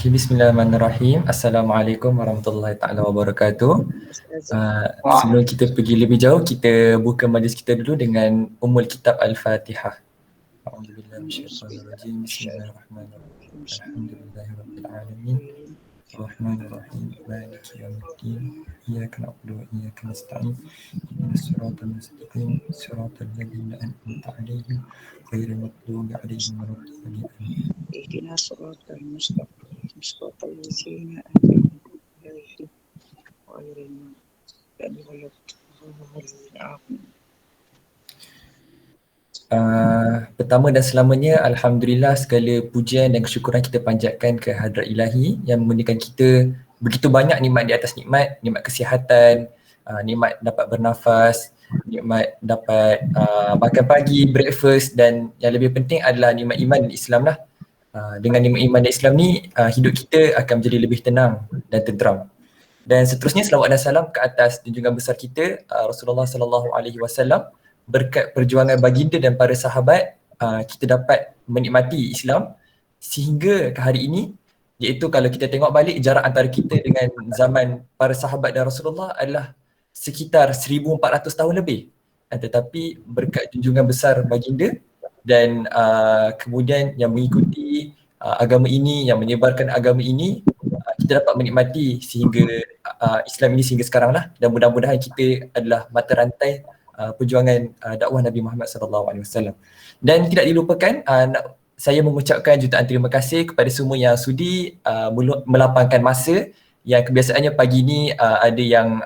Okay, bismillahirrahmanirrahim. Assalamualaikum warahmatullahi taala wabarakatuh. Sebelum kita pergi lebih jauh, kita buka majlis kita dulu dengan Ummul Kitab Al-Fatihah. A'udzubillahi minasyaitonirrajim. Bismillahirrahmanirrahim. Alhamdulillahirabbil alamin. Arrahmanirrahim. Maliki yaumiddin. Iyyaka na'budu wa iyyaka nasta'in. Ihdinas siratal mustaqim. Siratal ladzina an'amta 'alaihim ghairil maghdubi 'alaihim waladdallin. اهدنا الصراط المستقيم صراط الذين أنعمت عليهم غير المغضوب عليهم ولا الضالين. Pertama dan selamanya, Alhamdulillah, segala pujian dan kesyukuran kita panjatkan ke Hadrat Ilahi yang memberikan kita begitu banyak nikmat di atas nikmat, nikmat kesihatan, nikmat dapat bernafas, nikmat dapat makan pagi, breakfast, dan yang lebih penting adalah nikmat iman dan Islam lah. Dengan nikmat iman dan Islam ni, hidup kita akan menjadi lebih tenang dan tenteram. Dan seterusnya, selawat dan salam ke atas junjungan besar kita, Rasulullah sallallahu alaihi wasallam. Berkat perjuangan baginda dan para sahabat, kita dapat menikmati Islam sehingga ke hari ini, iaitu kalau kita tengok balik jarak antara kita dengan zaman para sahabat dan Rasulullah adalah sekitar 1400 tahun lebih. Tetapi berkat junjungan besar baginda dan kemudian yang mengikuti agama ini, yang menyebarkan agama ini, kita dapat menikmati sehingga Islam ini sehingga sekarang lah. Dan mudah-mudahan kita adalah mata rantai perjuangan dakwah Nabi Muhammad SAW. Dan tidak dilupakan, saya mengucapkan jutaan terima kasih kepada semua yang sudi melapangkan masa, yang kebiasaannya pagi ini ada yang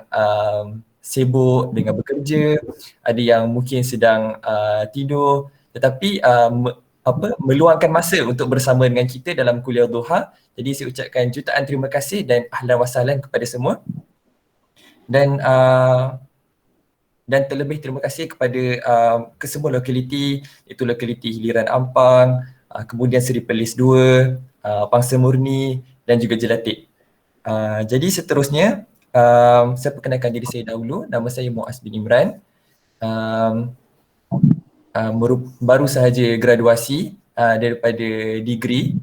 sibuk dengan bekerja, ada yang mungkin sedang tidur, tetapi meluangkan masa untuk bersama dengan kita dalam kuliah duha. Jadi saya ucapkan jutaan terima kasih dan ahlan wa sahlan kepada semua. Dan terlebih terima kasih kepada kesemua lokaliti, iaitu lokaliti Hiliran Ampang, kemudian Seri Perlis 2, Pangsa Murni dan juga Jelatik. Jadi seterusnya, saya perkenalkan diri saya dahulu. Nama saya Muaz bin Imran. Baru sahaja graduasi daripada degree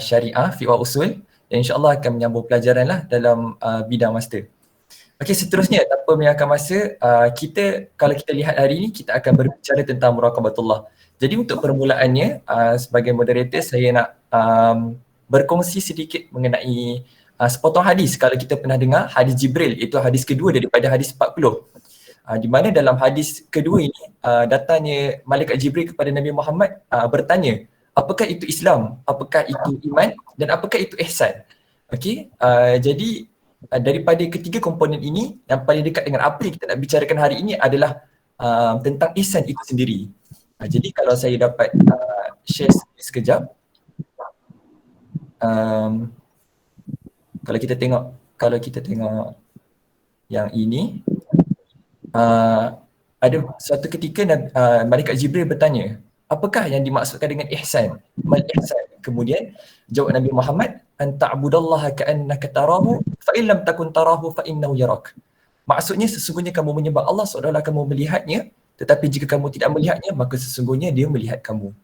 Syariah Fiqh wa Usul, dan insyaAllah akan menyambung pelajaran lah dalam bidang master. Okey, seterusnya tanpa menyangka masa, kalau kita lihat hari ini, kita akan berbicara tentang muraqabatullah. Jadi untuk permulaannya, sebagai moderator, saya nak berkongsi sedikit mengenai sepotong hadis. Kalau kita pernah dengar hadis Jibril, itu hadis kedua daripada hadis 40. Di mana dalam hadis kedua ini, datanya Malaikat Jibril kepada Nabi Muhammad bertanya, apakah itu Islam, apakah itu iman, dan apakah itu ihsan. Okey, jadi daripada ketiga komponen ini, yang paling dekat dengan apa yang kita nak bicarakan hari ini adalah tentang ihsan itu sendiri. Jadi kalau saya dapat share sekejap. Kalau kita tengok yang ini, ada suatu ketika Malaikat Jibril bertanya, apakah yang dimaksudkan dengan ihsan? Mal ihsan. Kemudian jawab Nabi Muhammad, an ta'budallaha ka'annaka tarahu fa in lam takun tarahu fa innahu yarak. Maksudnya sesungguhnya kamu menyembah Allah seolah-olah kamu melihatnya, tetapi jika kamu tidak melihatnya, maka sesungguhnya dia melihat kamu.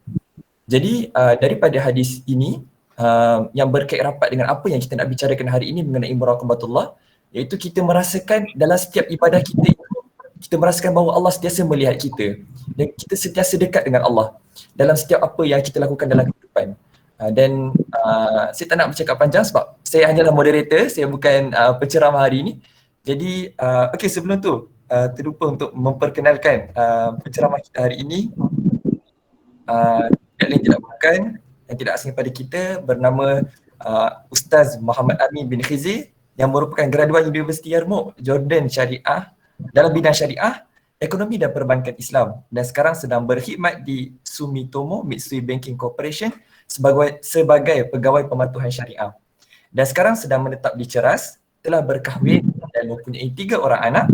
Jadi daripada hadis ini yang berkait rapat dengan apa yang kita nak bicarakan hari ini mengenai muraqabatullah, iaitu kita merasakan dalam setiap ibadah kita merasakan bahawa Allah sentiasa melihat kita dan kita sentiasa dekat dengan Allah dalam setiap apa yang kita lakukan dalam kehidupan. Dan saya tak nak bercakap panjang sebab saya hanyalah moderator, saya bukan penceramah hari ini. Jadi okey, sebelum tu terlupa untuk memperkenalkan penceramah kita hari ini. Tidak lain tidak bukan, yang tidak asing pada kita, bernama Ustaz Muhammad Amin bin Khizir, yang merupakan graduan Universiti Yarmouk, Jordan Syariah, dalam bidang syariah, ekonomi dan perbankan Islam, dan sekarang sedang berkhidmat di Sumitomo Mitsui Banking Corporation sebagai pegawai pematuhan syariah. Dan sekarang sedang menetap di Ceras, telah berkahwin dan mempunyai 3 orang anak,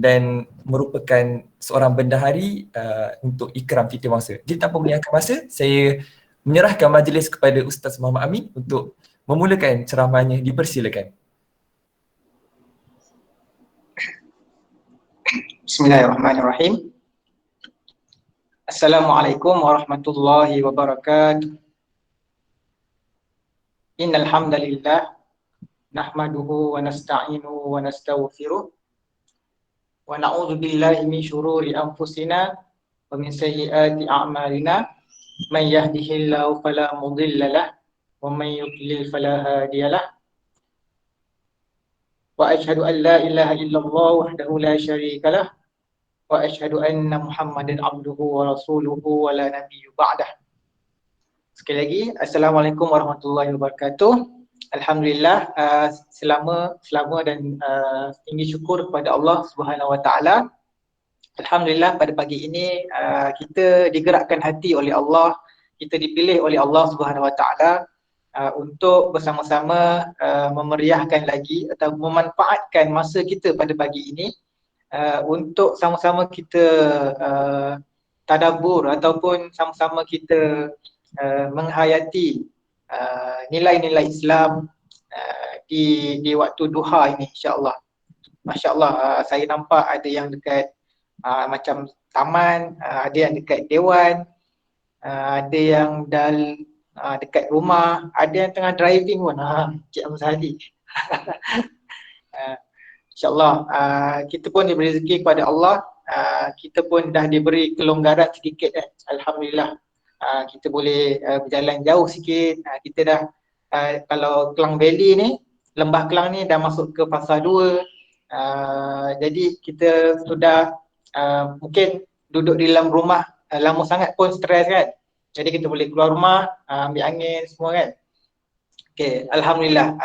dan merupakan seorang bendahari untuk Ikram Titi Masa. Jadi tanpa menyangka masa, saya menyerahkan majlis kepada Ustaz Muhammad Amin untuk memulakan ceramahnya. Dipersilakan. Bismillahirrahmanirrahim. Assalamualaikum warahmatullahi wabarakatuh. Innal hamdalillah nahmaduhu wa nasta'inuhu wa nastaghfiruh wa na'udzu billahi min syururi anfusina wa min sayyiati a'malina. Man yahdihillahu fala mudilla lah wa man yudlil fala hadiyalah. Wa asyhadu an la ilaha illallah wahdahu la syarikalah wa asyhadu anna Muhammadan abduhu wa rasuluhu wa la nabiyyu ba'dah. Sekali lagi, Assalamualaikum warahmatullahi wabarakatuh. Alhamdulillah, selama dan tinggi syukur kepada Allah Subhanahu Wa Taala. Alhamdulillah pada pagi ini kita digerakkan hati oleh Allah, kita dipilih oleh Allah Subhanahu Wa Taala untuk bersama-sama memeriahkan lagi atau memanfaatkan masa kita pada pagi ini untuk sama-sama kita tadabbur ataupun sama-sama kita menghayati nilai-nilai Islam di waktu duha ini, insya-Allah. Masya-Allah, saya nampak ada yang dekat macam taman, ada yang dekat dewan, ada yang dekat rumah, ada yang tengah driving pun. Cik Amzali. InsyaAllah kita pun diberi rezeki kepada Allah, kita pun dah diberi kelonggaran sedikit Alhamdulillah. Kita boleh berjalan jauh sikit, kita dah kalau Klang Valley ni, Lembah Klang ni dah masuk ke fasa 2, jadi kita sudah mungkin duduk di dalam rumah lama sangat pun stres kan, jadi kita boleh keluar rumah, ambil angin semua kan. Okay, Alhamdulillah,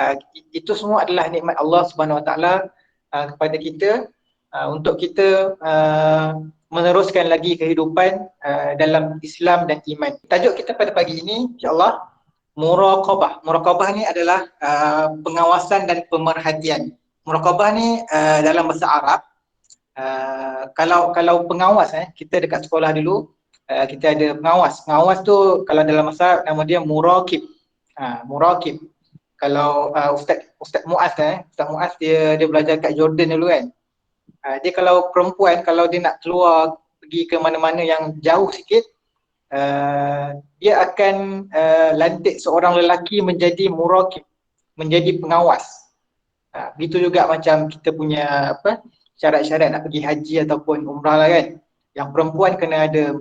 itu semua adalah nikmat Allah Subhanahu Wa Taala kepada kita untuk kita meneruskan lagi kehidupan dalam Islam dan iman. Tajuk kita pada pagi ini insya-Allah muraqabah. Muraqabah ni adalah pengawasan dan pemerhatian. Muraqabah ni dalam bahasa Arab, kalau pengawas kita dekat sekolah dulu kita ada pengawas. Pengawas tu kalau dalam bahasa nama dia muraqib. Muraqib. Kalau Ustaz Muaz Ustaz Muaz dia belajar kat Jordan dulu kan. Dia kalau perempuan, kalau dia nak keluar pergi ke mana-mana yang jauh sikit, dia akan lantik seorang lelaki menjadi muraqib, menjadi pengawas. Begitu juga macam kita punya syarat-syarat nak pergi haji ataupun umrah lah kan. Yang perempuan kena ada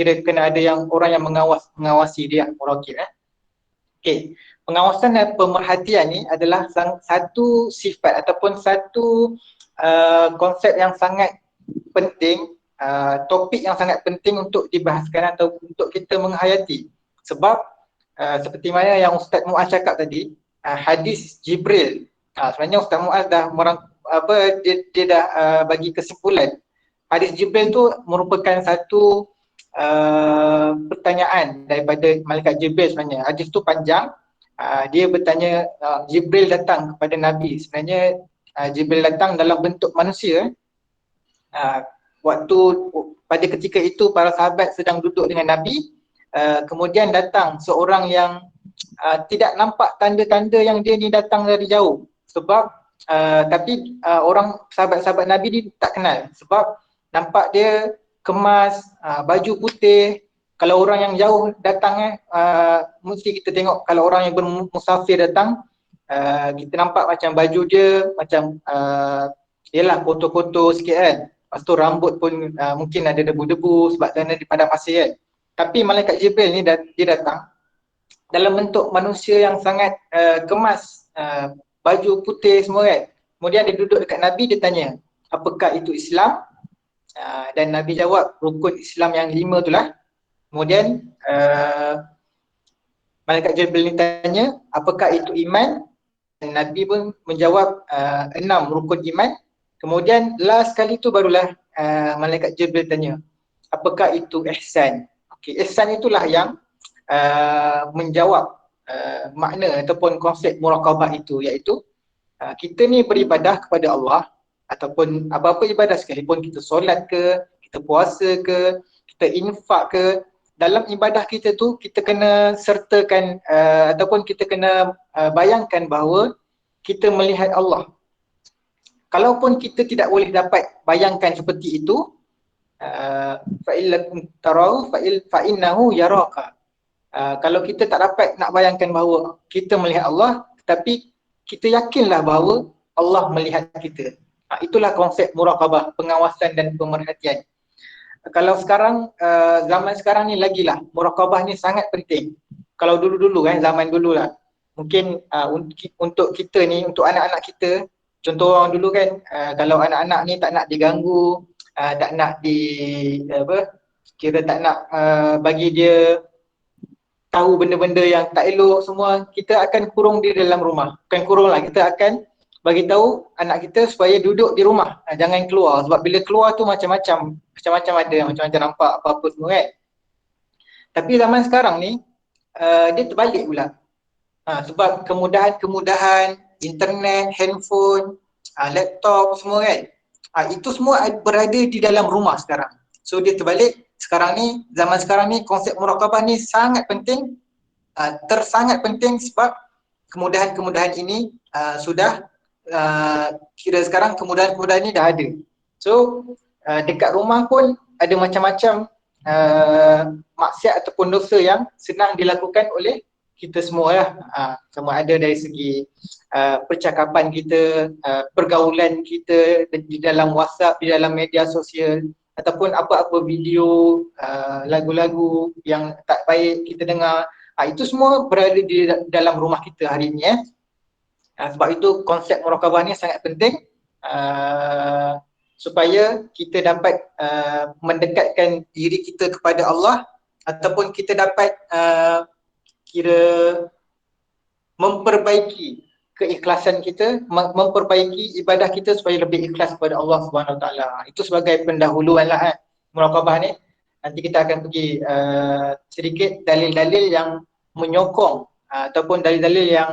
kena ada yang orang yang mengawasi dia, muraqib. Okey. Pengawasan dan pemerhatian ni adalah satu sifat ataupun satu konsep yang sangat penting, topik yang sangat penting untuk dibahaskan atau untuk kita menghayati. Sebab seperti mana yang Ustaz Muaz cakap tadi, hadis Jibril, sebenarnya Ustaz Muaz dah dia dah bagi kesimpulan. Hadis Jibril tu merupakan satu pertanyaan daripada malaikat Jibril sebenarnya. Hadis tu panjang. Dia bertanya, Jibril datang kepada Nabi. Sebenarnya Jibril datang dalam bentuk manusia. Waktu pada ketika itu para sahabat sedang duduk dengan Nabi, kemudian datang seorang yang tidak nampak tanda-tanda yang dia ni datang dari jauh. Sebab tapi orang sahabat-sahabat Nabi ni tak kenal. Sebab nampak dia kemas, baju putih. Kalau orang yang jauh datang mesti kita tengok kalau orang yang bermusafir datang, kita nampak macam baju dia macam yalah kotor-kotor sikit kan. Lepas tu rambut pun mungkin ada debu-debu sebab kerana di padang pasir kan. Tapi malaikat Jibril ni dia datang dalam bentuk manusia yang sangat kemas, baju putih semua kan. Kemudian dia duduk dekat Nabi, dia tanya, apakah itu Islam? Dan Nabi jawab, rukun Islam yang 5 itulah. Kemudian malaikat Jibril ni tanya, apakah itu iman? Dan Nabi pun menjawab 6 rukun iman. Kemudian last kali tu barulah malaikat Jibril tanya, apakah itu ihsan? Okey, ihsan itulah yang menjawab makna ataupun konsep muraqabah itu, iaitu kita ni beribadah kepada Allah ataupun apa-apa ibadah sekalipun, kita solat ke, kita puasa ke, kita infak ke, dalam ibadah kita tu kita kena sertakan ataupun kita kena bayangkan bahawa kita melihat Allah. Kalaupun kita tidak boleh dapat bayangkan seperti itu, fa illam tarau fa innahu yaraka. Kalau kita tak dapat nak bayangkan bahawa kita melihat Allah, tetapi kita yakinlah bahawa Allah melihat kita. Itulah konsep muraqabah, pengawasan dan pemerhatian. Kalau sekarang, zaman sekarang ni lagilah, muraqabah ni sangat penting. Kalau dulu-dulu zaman dululah, mungkin untuk kita ni, untuk anak-anak kita, contoh orang dulu kan, kalau anak-anak ni tak nak diganggu, tak nak tak nak bagi dia tahu benda-benda yang tak elok semua, kita akan kurung dia dalam rumah. Bukan kurung lah, kita akan bagi tahu anak kita supaya duduk di rumah, jangan keluar. Sebab bila keluar tu macam-macam ada, macam-macam nampak apa-apa semua kan. Tapi zaman sekarang ni dia terbalik pula. Sebab kemudahan internet, handphone, laptop semua kan, itu semua berada di dalam rumah sekarang. So dia terbalik. Sekarang ni, zaman sekarang ni, konsep muraqabah ni sangat penting, tersangat penting sebab kemudahan-kemudahan ini sudah kira sekarang kemudahan-kemudahan ni dah ada. So dekat rumah pun ada macam-macam maksiat ataupun dosa yang senang dilakukan oleh kita semua lah. Sama ada dari segi percakapan kita, pergaulan kita di dalam WhatsApp, di dalam media sosial, ataupun apa-apa video, lagu-lagu yang tak baik kita dengar, itu semua berada di dalam rumah kita hari ini. Sebab itu konsep muraqabah ni sangat penting, supaya kita dapat mendekatkan diri kita kepada Allah, ataupun kita dapat kira memperbaiki keikhlasan kita, memperbaiki ibadah kita supaya lebih ikhlas kepada Allah Subhanahu Wa Taala. Itu sebagai pendahuluan lah muraqabah ni. Nanti kita akan pergi sedikit dalil-dalil yang menyokong ataupun dalil-dalil yang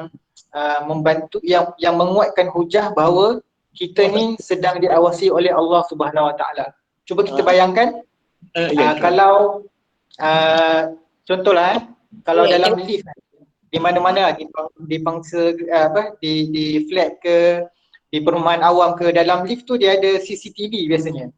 membantu, yang menguatkan hujah bahawa kita ni sedang diawasi oleh Allah Subhanahu Wa Taala. Cuba kita bayangkan kalau contohlah kalau dalam lift di mana-mana, di bangsa di flat ke, di perumahan awam ke, dalam lift tu dia ada CCTV biasanya.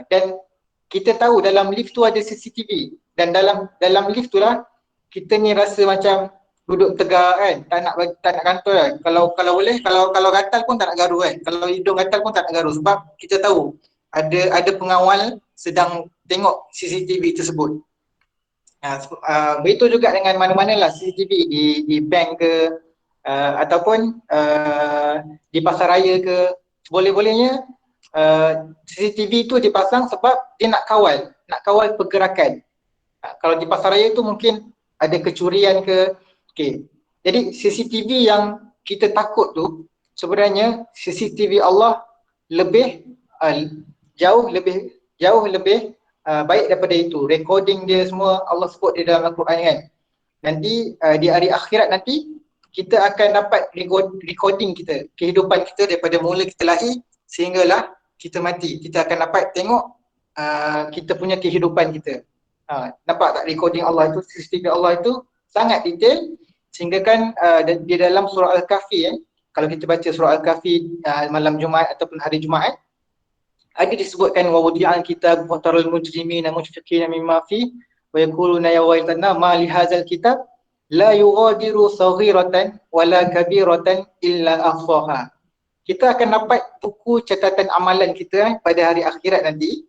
Dan kita tahu dalam lift tu ada CCTV, dan dalam lift tu lah kita ni rasa macam duduk tegak kan, tak nak kantor kan. Kalau boleh, kalau gatal pun tak nak garu kan. Kalau hidung gatal pun tak nak garu, sebab kita tahu ada pengawal sedang tengok CCTV tersebut. Begitu juga dengan mana-mana lah CCTV di bank ke, ataupun di pasar raya ke. Boleh-bolehnya CCTV tu dipasang sebab dia nak kawal pergerakan. Kalau di pasar raya tu mungkin ada kecurian ke. Jadi CCTV yang kita takut tu sebenarnya CCTV Allah lebih jauh lebih baik daripada itu. Recording dia semua Allah sebut di dalam Al-Quran kan. Nanti di hari akhirat nanti kita akan dapat recording kita, kehidupan kita daripada mula kita lahir sehinggalah kita mati. Kita akan dapat tengok kita punya kehidupan kita. Nampak tak recording Allah itu, CCTV Allah itu sangat detail, sehingga kan di dalam surah Al-Kahfi kalau kita baca surah Al-Kahfi malam Jumaat ataupun hari Jumaat, ada disebutkan wa wudi'al kitab wa taral mujrimina mushfiqina mimma fi wa yaquluna ya waylatana ma li hadzal kitab la yughadiru saghiratan wala kabiratan illa ahsaha. Kita akan dapat buku catatan amalan kita pada hari akhirat nanti,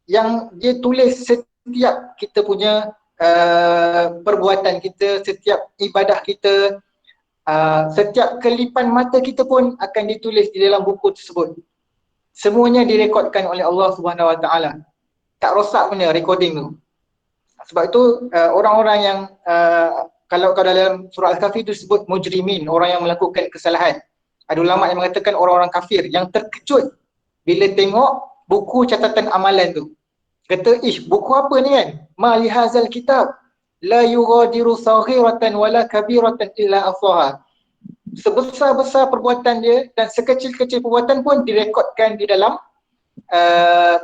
yang dia tulis setiap kita punya perbuatan kita, setiap ibadah kita, setiap kelipan mata kita pun akan ditulis di dalam buku tersebut. Semuanya direkodkan oleh Allah Subhanahu Wa Taala. Tak rosak punya recording tu. Sebab itu orang-orang yang kalau dalam surah Al-Kahfi itu disebut mujrimin, orang yang melakukan kesalahan. Ada ulama yang mengatakan orang-orang kafir yang terkejut bila tengok buku catatan amalan tu. Kata, buku apa ni kan? Ma li hadzal kitab la yughadiru saghiratan wala kabiratan illa ahsaha. Sebesar-besar perbuatan dia dan sekecil-kecil perbuatan pun direkodkan di dalam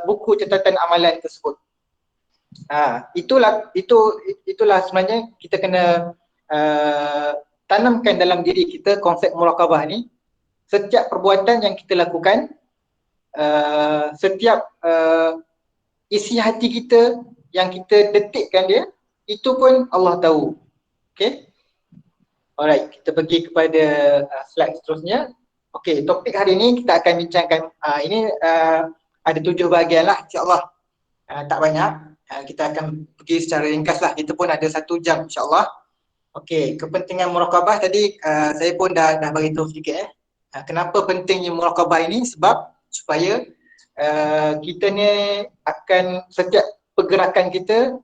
buku catatan amalan tersebut. Itulah sebenarnya kita kena tanamkan dalam diri kita konsep muraqabah ni. Setiap perbuatan yang kita lakukan, setiap isi hati kita yang kita detikkan dia, itu pun Allah tahu. Okay. Alright, kita pergi kepada slide seterusnya. Okay, topik hari ini kita akan bincangkan, ini ada 7 bahagian lah insyaAllah. Tak banyak, kita akan pergi secara ringkas lah, kita pun ada 1 jam insyaAllah. Okay, kepentingan muraqabah tadi saya pun dah beritahu sedikit. Kenapa pentingnya muraqabah ini? Sebab supaya kita ni akan, setiap pergerakan kita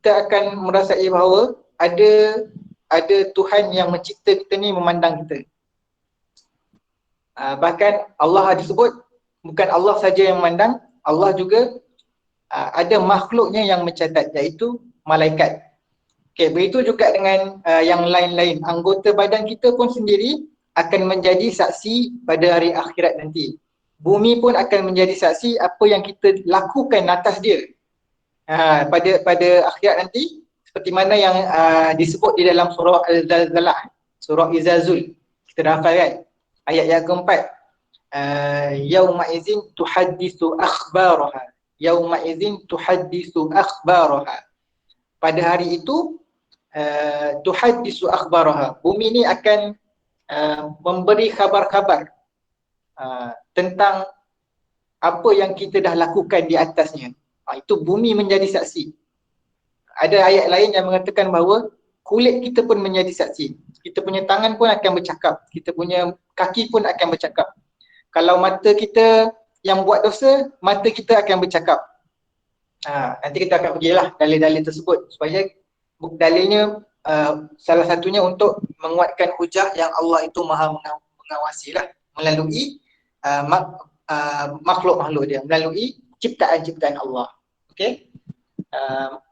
akan merasai bahawa ada Tuhan yang mencipta kita ni memandang kita. Bahkan Allah ada sebut, bukan Allah saja yang memandang, Allah juga ada makhluknya yang mencatat, iaitu malaikat. Okay, begitu juga dengan yang lain-lain. Anggota badan kita pun sendiri akan menjadi saksi pada hari akhirat nanti. Bumi pun akan menjadi saksi apa yang kita lakukan atas dia. Pada akhirat nanti, seperti mana yang disebut di dalam surah Al-Zalzalah, surah Izazul. Kita dah hafal kan? Ayat yang keempat. Yauma izin tuhaddisu akhbaraha. Yauma izin tuhaddisu akhbaraha. Pada hari itu, tuhaddisu akhbaraha. Bumi ni akan memberi khabar-khabar tentang apa yang kita dah lakukan di atasnya. Itu bumi menjadi saksi. Ada ayat lain yang mengatakan bahawa kulit kita pun menjadi saksi. Kita punya tangan pun akan bercakap. Kita punya kaki pun akan bercakap. Kalau mata kita yang buat dosa, mata kita akan bercakap. Nanti kita akan pergilah dalil-dalil tersebut supaya dalilnya salah satunya untuk menguatkan hujah yang Allah itu maha mengawasi lah melalui makhluk-makhluk dia, melalui ciptaan-ciptaan Allah. Okay.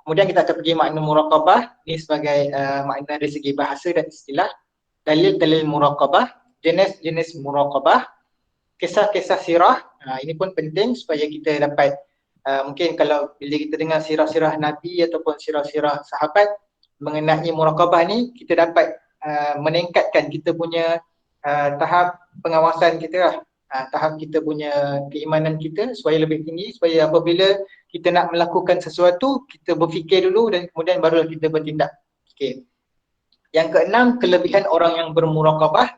Kemudian kita akan pergi makna muraqabah ni sebagai makna dari segi bahasa dan istilah, dalil-dalil muraqabah, jenis-jenis muraqabah, kisah-kisah sirah. Ini pun penting supaya kita dapat mungkin kalau bila kita dengar sirah-sirah Nabi ataupun sirah-sirah sahabat mengenai muraqabah ni, kita dapat meningkatkan kita punya tahap pengawasan kita lah. Tahap kita punya keimanan kita supaya lebih tinggi, supaya apabila kita nak melakukan sesuatu, kita berfikir dulu dan kemudian barulah kita bertindak. Okay. Yang keenam, kelebihan orang yang bermuraqabah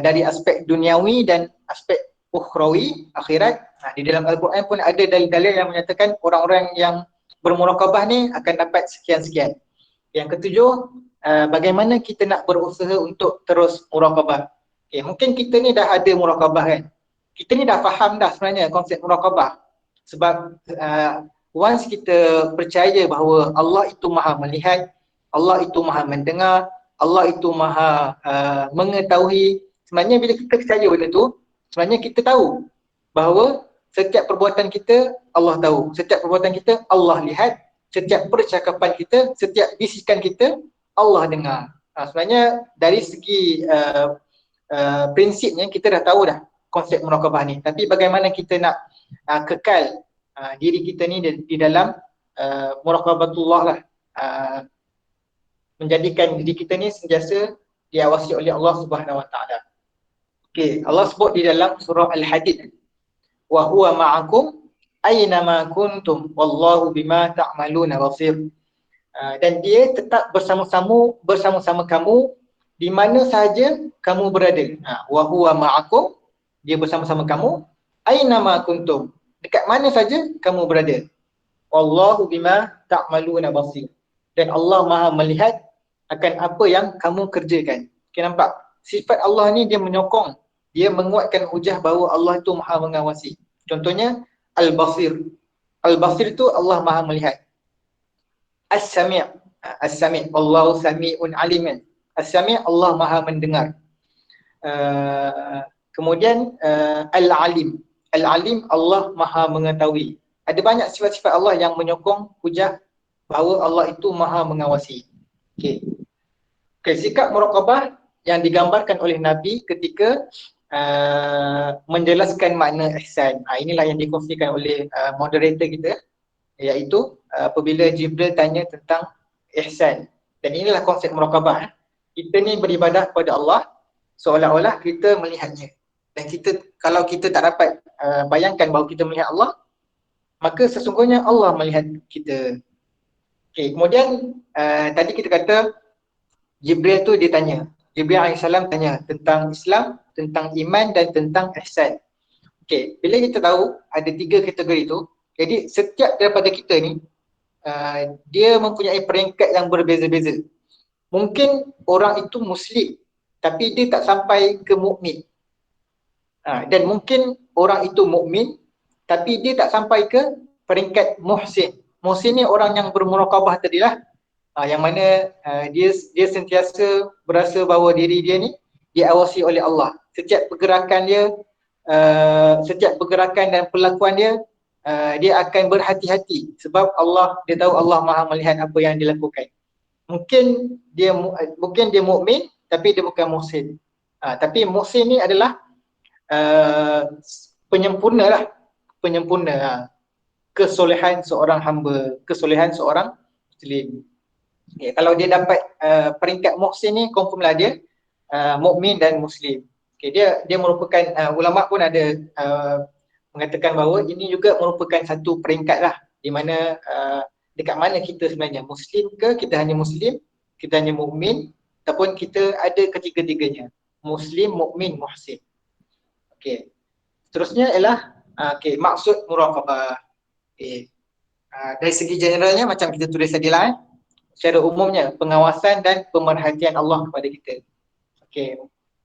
dari aspek duniawi dan aspek ukhrawi, akhirat. Di dalam Al-Quran pun ada dalil-dalil yang menyatakan orang-orang yang bermuraqabah ni akan dapat sekian-sekian. Yang ketujuh, bagaimana kita nak berusaha untuk terus muraqabah. Okay, mungkin kita ni dah ada muraqabah kan. Kita ni dah faham dah sebenarnya konsep muraqabah. Sebab once kita percaya bahawa Allah itu maha melihat, Allah itu maha mendengar, Allah itu maha mengetahui. Sebenarnya bila kita percaya benda tu, sebenarnya kita tahu bahawa setiap perbuatan kita Allah tahu, setiap perbuatan kita Allah lihat, setiap percakapan kita, setiap bisikan kita Allah dengar. Sebenarnya dari segi prinsipnya kita dah tahu dah konsep muraqabah ni. Tapi bagaimana kita nak kekal diri kita ni di dalam muraqabatullah lah, menjadikan diri kita ni sentiasa diawasi oleh Allah Subhanahu Wa Taala. Okey, Allah sebut di dalam surah Al-Hadid, wa huwa ma'akum aina ma kuntum wallahu bima ta'maluna basir. Dan dia tetap bersama-sama kamu di mana sahaja kamu berada. Wa huwa ma'akum, dia bersama-sama kamu, aina ma kuntum, dekat mana saja kamu berada. Wallahu bima ta'maluna basir. Dan Allah Maha melihat akan apa yang kamu kerjakan. Okay, nampak? Sifat Allah ni dia menyokong, dia menguatkan hujah bahawa Allah itu Maha mengawasi. Contohnya Al-Basir. Al-Basir tu Allah Maha melihat. As-Sami'. As-Sami'. Wallahu sami'un aliman. As-Sami' Allah Maha mendengar. Kemudian Al-Alim. Al-Alim Allah Maha mengetahui. Ada banyak sifat-sifat Allah yang menyokong hujah bahawa Allah itu Maha mengawasi. Okey. Okay, sikap muraqabah yang digambarkan oleh Nabi ketika menjelaskan makna ihsan. Inilah yang dikongsikan oleh moderator kita, iaitu apabila Jibril tanya tentang ihsan. Dan inilah konsep muraqabah. Kita ni beribadah kepada Allah seolah-olah kita melihatnya. Dan kita, kalau kita tak dapat bayangkan bahawa kita melihat Allah, maka sesungguhnya Allah melihat kita. Okay, kemudian tadi kita kata Jibril tu dia tanya, Jibril AS tanya tentang Islam, tentang iman dan tentang ihsan. Okay, bila kita tahu ada 3 kategori tu, jadi setiap daripada kita ni dia mempunyai peringkat yang berbeza-beza. Mungkin orang itu Muslim tapi dia tak sampai ke mukmin. Dan mungkin orang itu mukmin tapi dia tak sampai ke peringkat muhsin. Muhsin ni orang yang bermuraqabah tadilah, yang mana dia sentiasa berasa bahawa diri dia ni diawasi oleh Allah. Setiap pergerakan dia, setiap pergerakan dan perlakuan dia, dia akan berhati-hati sebab dia tahu Allah Maha melihat apa yang dilakukan. Mungkin dia mukmin tapi dia bukan muhsin. Tapi muhsin ni adalah penyempurna kesolehan seorang hamba, kesolehan seorang muslim. Okay, kalau dia dapat peringkat muhsin ni, confirmlah dia mukmin dan muslim. Okay, dia merupakan ulama pun ada mengatakan bahawa ini juga merupakan satu peringkat lah, di mana dekat mana kita sebenarnya, muslim ke kita hanya muslim, kita hanya mukmin, ataupun kita ada ketiga-tiganya, muslim, mukmin, muhsin. Okay. Seterusnya ialah maksud muraqabah. Okay. Dari segi generalnya macam kita tulis tadi lah, secara umumnya pengawasan dan pemerhatian Allah kepada kita. Okay.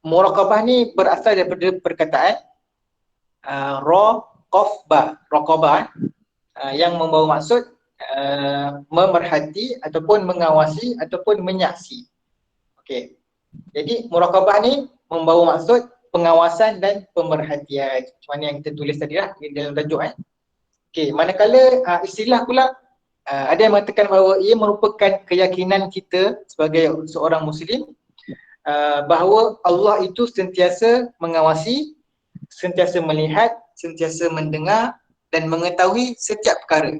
Muraqabah ni berasal daripada perkataan raqabah yang membawa maksud memerhati ataupun mengawasi ataupun menyaksi. Okay. Jadi muraqabah ni membawa maksud pengawasan dan pemerhatian, macam mana yang kita tulis tadi lah dalam tajuk. Okay, manakala istilah pula ada yang mengatakan bahawa ia merupakan keyakinan kita sebagai seorang muslim bahawa Allah itu sentiasa mengawasi, sentiasa melihat, sentiasa mendengar dan mengetahui setiap perkara.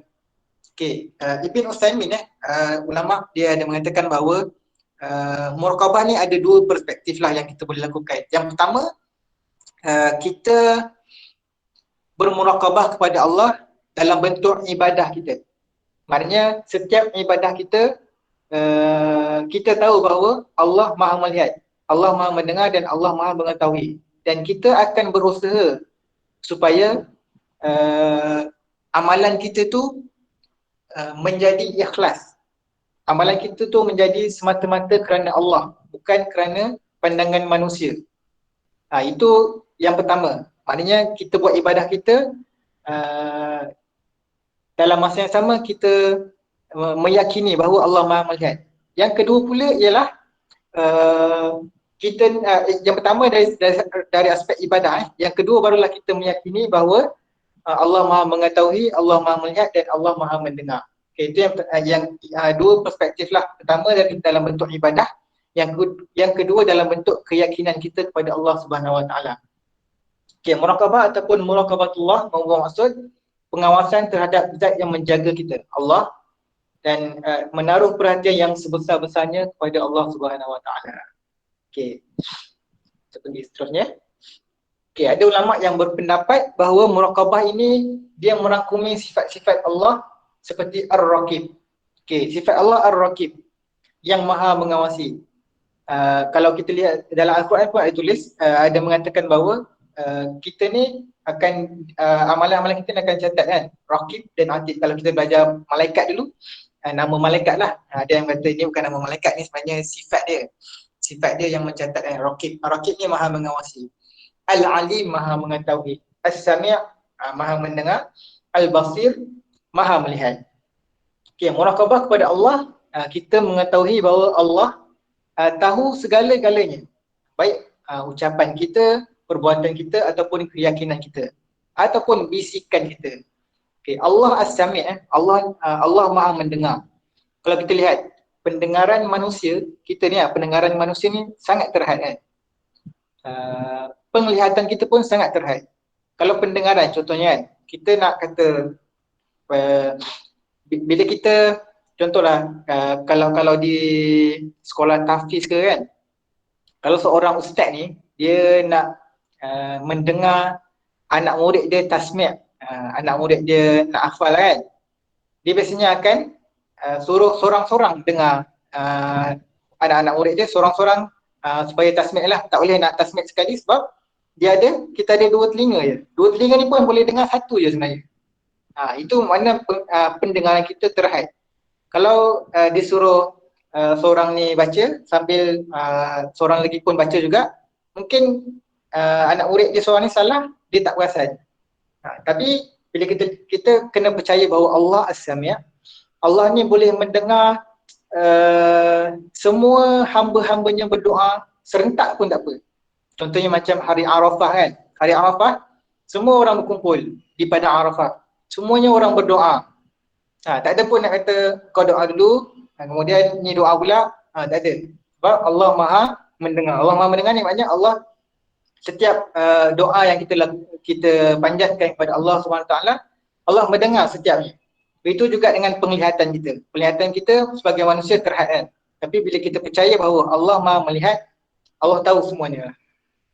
Okay, Ibn Utsaimin ulama dia ada mengatakan bahawa muraqabah ni ada 2 perspektif lah yang kita boleh lakukan. Yang pertama, kita bermuraqabah kepada Allah dalam bentuk ibadah kita. Maknanya setiap ibadah kita, kita tahu bahawa Allah Maha melihat, Allah Maha mendengar dan Allah Maha mengetahui. Dan kita akan berusaha supaya amalan kita tu menjadi ikhlas. Amalan kita tu menjadi semata-mata kerana Allah, bukan kerana pandangan manusia. Itu yang pertama. Maknanya kita buat ibadah kita dalam masa yang sama kita meyakini bahawa Allah Maha melihat. Yang kedua pula ialah yang pertama dari aspek ibadah, yang kedua barulah kita meyakini bahawa Allah Maha mengetahui, Allah Maha melihat dan Allah Maha mendengar. Okay, itu yang 2 perspektif lah. Pertama dalam bentuk ibadah, yang kedua dalam bentuk keyakinan kita kepada Allah Subhanahu Wa Taala. Okay, muraqabah ataupun muraqabatullah membawa maksud pengawasan terhadap zat yang menjaga kita, Allah, dan menaruh perhatian yang sebesar-besarnya kepada Allah Subhanahu Wa Taala. Okay, seperti seterusnya. Okay, ada ulama yang berpendapat bahawa muraqabah ini dia merangkumi sifat-sifat Allah seperti Ar-Raqib. Okay, sifat Allah Ar-Raqib yang Maha mengawasi. Kalau kita lihat dalam Al-Quran pun ada tulis, ada mengatakan bahawa kita ni akan amalan-amalan kita akan catat kan, Raqib dan Atid. Kalau kita belajar malaikat dulu, nama malaikat lah, ada yang kata ini bukan nama malaikat, ni sebenarnya sifat dia yang mencatat kan, Raqib. Raqib ni Maha mengawasi. Al-Alim Maha mengetahui. As-Sami' Maha mendengar. Al-Basir Maha melihat. Okay, muraqabah kepada Allah, kita mengetahui bahawa Allah tahu segala-galanya, baik ucapan kita, perbuatan kita ataupun keyakinan kita ataupun bisikan kita. Okay, Allah As-Sami', Allah Maha mendengar. Kalau kita lihat pendengaran manusia, kita ni pendengaran manusia ni sangat terhad kan. Penglihatan kita pun sangat terhad. Kalau pendengaran contohnya kan, kita nak kata bila kita contohlah kalau di sekolah tahfiz ke kan, kalau seorang ustaz ni dia nak mendengar anak murid dia tasmi', anak murid dia nak hafal kan, dia biasanya akan suruh sorang-sorang dengar, anak-anak murid dia sorang-sorang supaya tasmid lah, tak boleh nak tasmid sekali sebab kita ada 2 telinga je. 2 telinga ni pun boleh dengar satu je sebenarnya. Itu mana pendengaran kita terhad. Kalau disuruh seorang ni baca sambil seorang lagi pun baca juga, mungkin anak murid dia seorang ni salah, dia tak perasan. Tapi bila kita kena percaya bahawa Allah As-Sami', Allah ni boleh mendengar semua hamba-hambanya berdoa serentak pun tak apa. Contohnya macam hari Arafah kan. Hari Arafah semua orang berkumpul di padang Arafah. Semuanya orang berdoa. Tak ada pun nak kata kau doa dulu, kemudian ni doa pula. Tak ada. Sebab Allah Maha mendengar. Allah Maha mendengar ni maknanya Allah setiap doa yang kita panjatkan kepada Allah SWT, Allah mendengar setiapnya. Begitu juga dengan penglihatan kita. Penglihatan kita sebagai manusia terhad kan. Tapi bila kita percaya bahawa Allah Maha melihat, Allah tahu semuanya.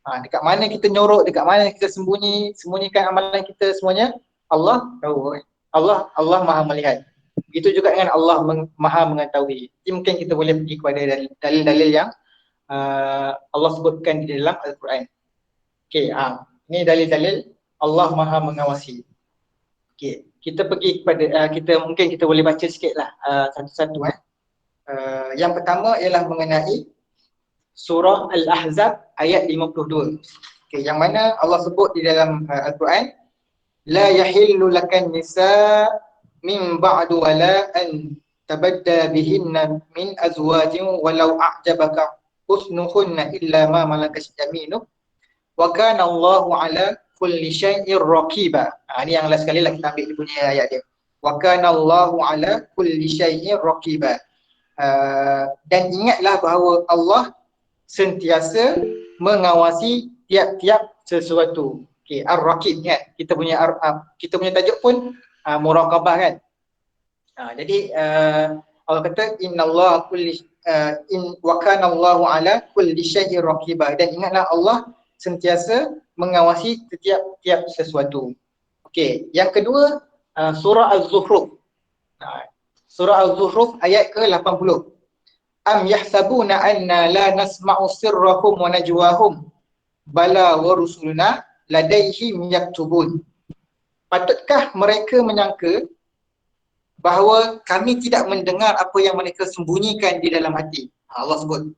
Dekat mana kita nyorok, dekat mana kita sembunyikan amalan kita semuanya, Allah tahu. Allah Maha melihat. Begitu juga dengan Allah Maha mengetahui. Jadi mungkin kita boleh pergi kepada dalil-dalil yang Allah sebutkan di dalam Al-Quran. Okey, ini dalil-dalil Allah Maha mengawasi. Okey, kita pergi kepada mungkin kita boleh baca sikitlah satu-satu. Yang pertama ialah mengenai surah Al-Ahzab ayat 52. Okey, yang mana Allah sebut di dalam Al-Quran, la yahillu lakan nisa min ba'du wala an tabadda bihinna min azwajin walau a'jabaka husnuhunna illa ma malakat yaminuk wa kana Allahu ala kulli syai'in raqiba. Ini yang last sekali lah kita ambil dia punya ayat dia. Wa kana Allahu ala kulli syai'in raqiba. Dan ingatlah bahawa Allah sentiasa mengawasi tiap-tiap sesuatu. Okey, ar-raqib kan. Kita punya tajuk pun muraqabah kan. Jadi Allah kata innallaha wa kana Allahu ala kulli syai'in raqiba, dan ingatlah Allah sentiasa mengawasi setiap sesuatu. Okey, yang kedua surah Az-Zukhruf. Surah Az-Zukhruf ayat ke-80. Am yahsabuna anna la nasma'u sirrahum wa najwahum bala wa rusuluna ladaihim yaktubun. Patutkah mereka menyangka bahawa kami tidak mendengar apa yang mereka sembunyikan di dalam hati? Allah sebut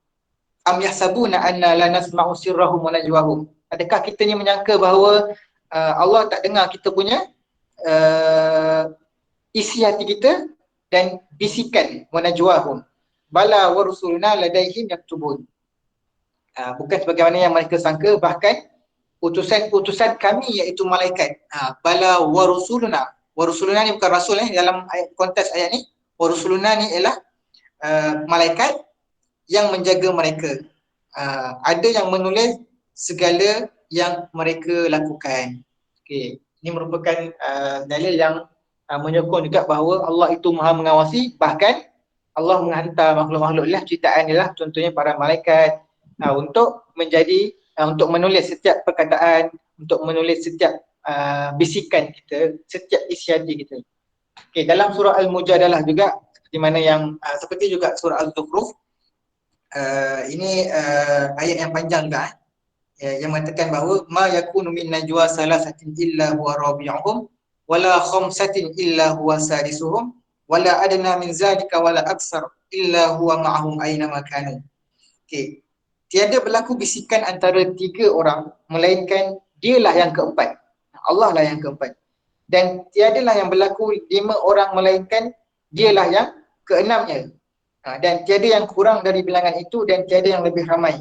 am yahsabuna anna la nasma'u sirrahum wa najwahum. Adakah kita ni menyangka bahawa Allah tak dengar kita punya isi hati kita dan bisikan wa najwahum bala wa rusuluna ladaihim yaktubun. Bukan sebagaimana yang mereka sangka, bahkan utusan kami iaitu malaikat. Bala wa rusuluna. Wa rusuluna ni bukan rasul dalam konteks ayat ni. Wa rusuluna ni ialah malaikat yang menjaga mereka. Ada yang menulis segala yang mereka lakukan. Okey, ini merupakan dalil yang menyokong juga bahawa Allah itu Maha mengawasi. Bahkan Allah menghantar makhluk-makhluk lah, ciptaan dia lah, contohnya para malaikat, untuk menulis setiap perkataan, untuk menulis setiap bisikan kita, setiap isi hati kita. Okey, dalam surah Al-Mujadalah juga, seperti mana yang seperti juga surah Az-Zukhruf, ini ayat yang panjang juga, yang mengatakan bahawa ma yakunu min najwa salasatin illa huwa rabi'uhum wala khamsatin illa huwa sadisuhum wala adna min zalika wala aksar illa huwa ma'ahum aina ma kanu. Okey, tiada berlaku bisikan antara 3 orang melainkan dialah yang keempat. Allah lah yang keempat. Dan tiadalah yang berlaku 5 orang melainkan dialah yang keenamnya. Dan tiada yang kurang dari bilangan itu dan tiada yang lebih ramai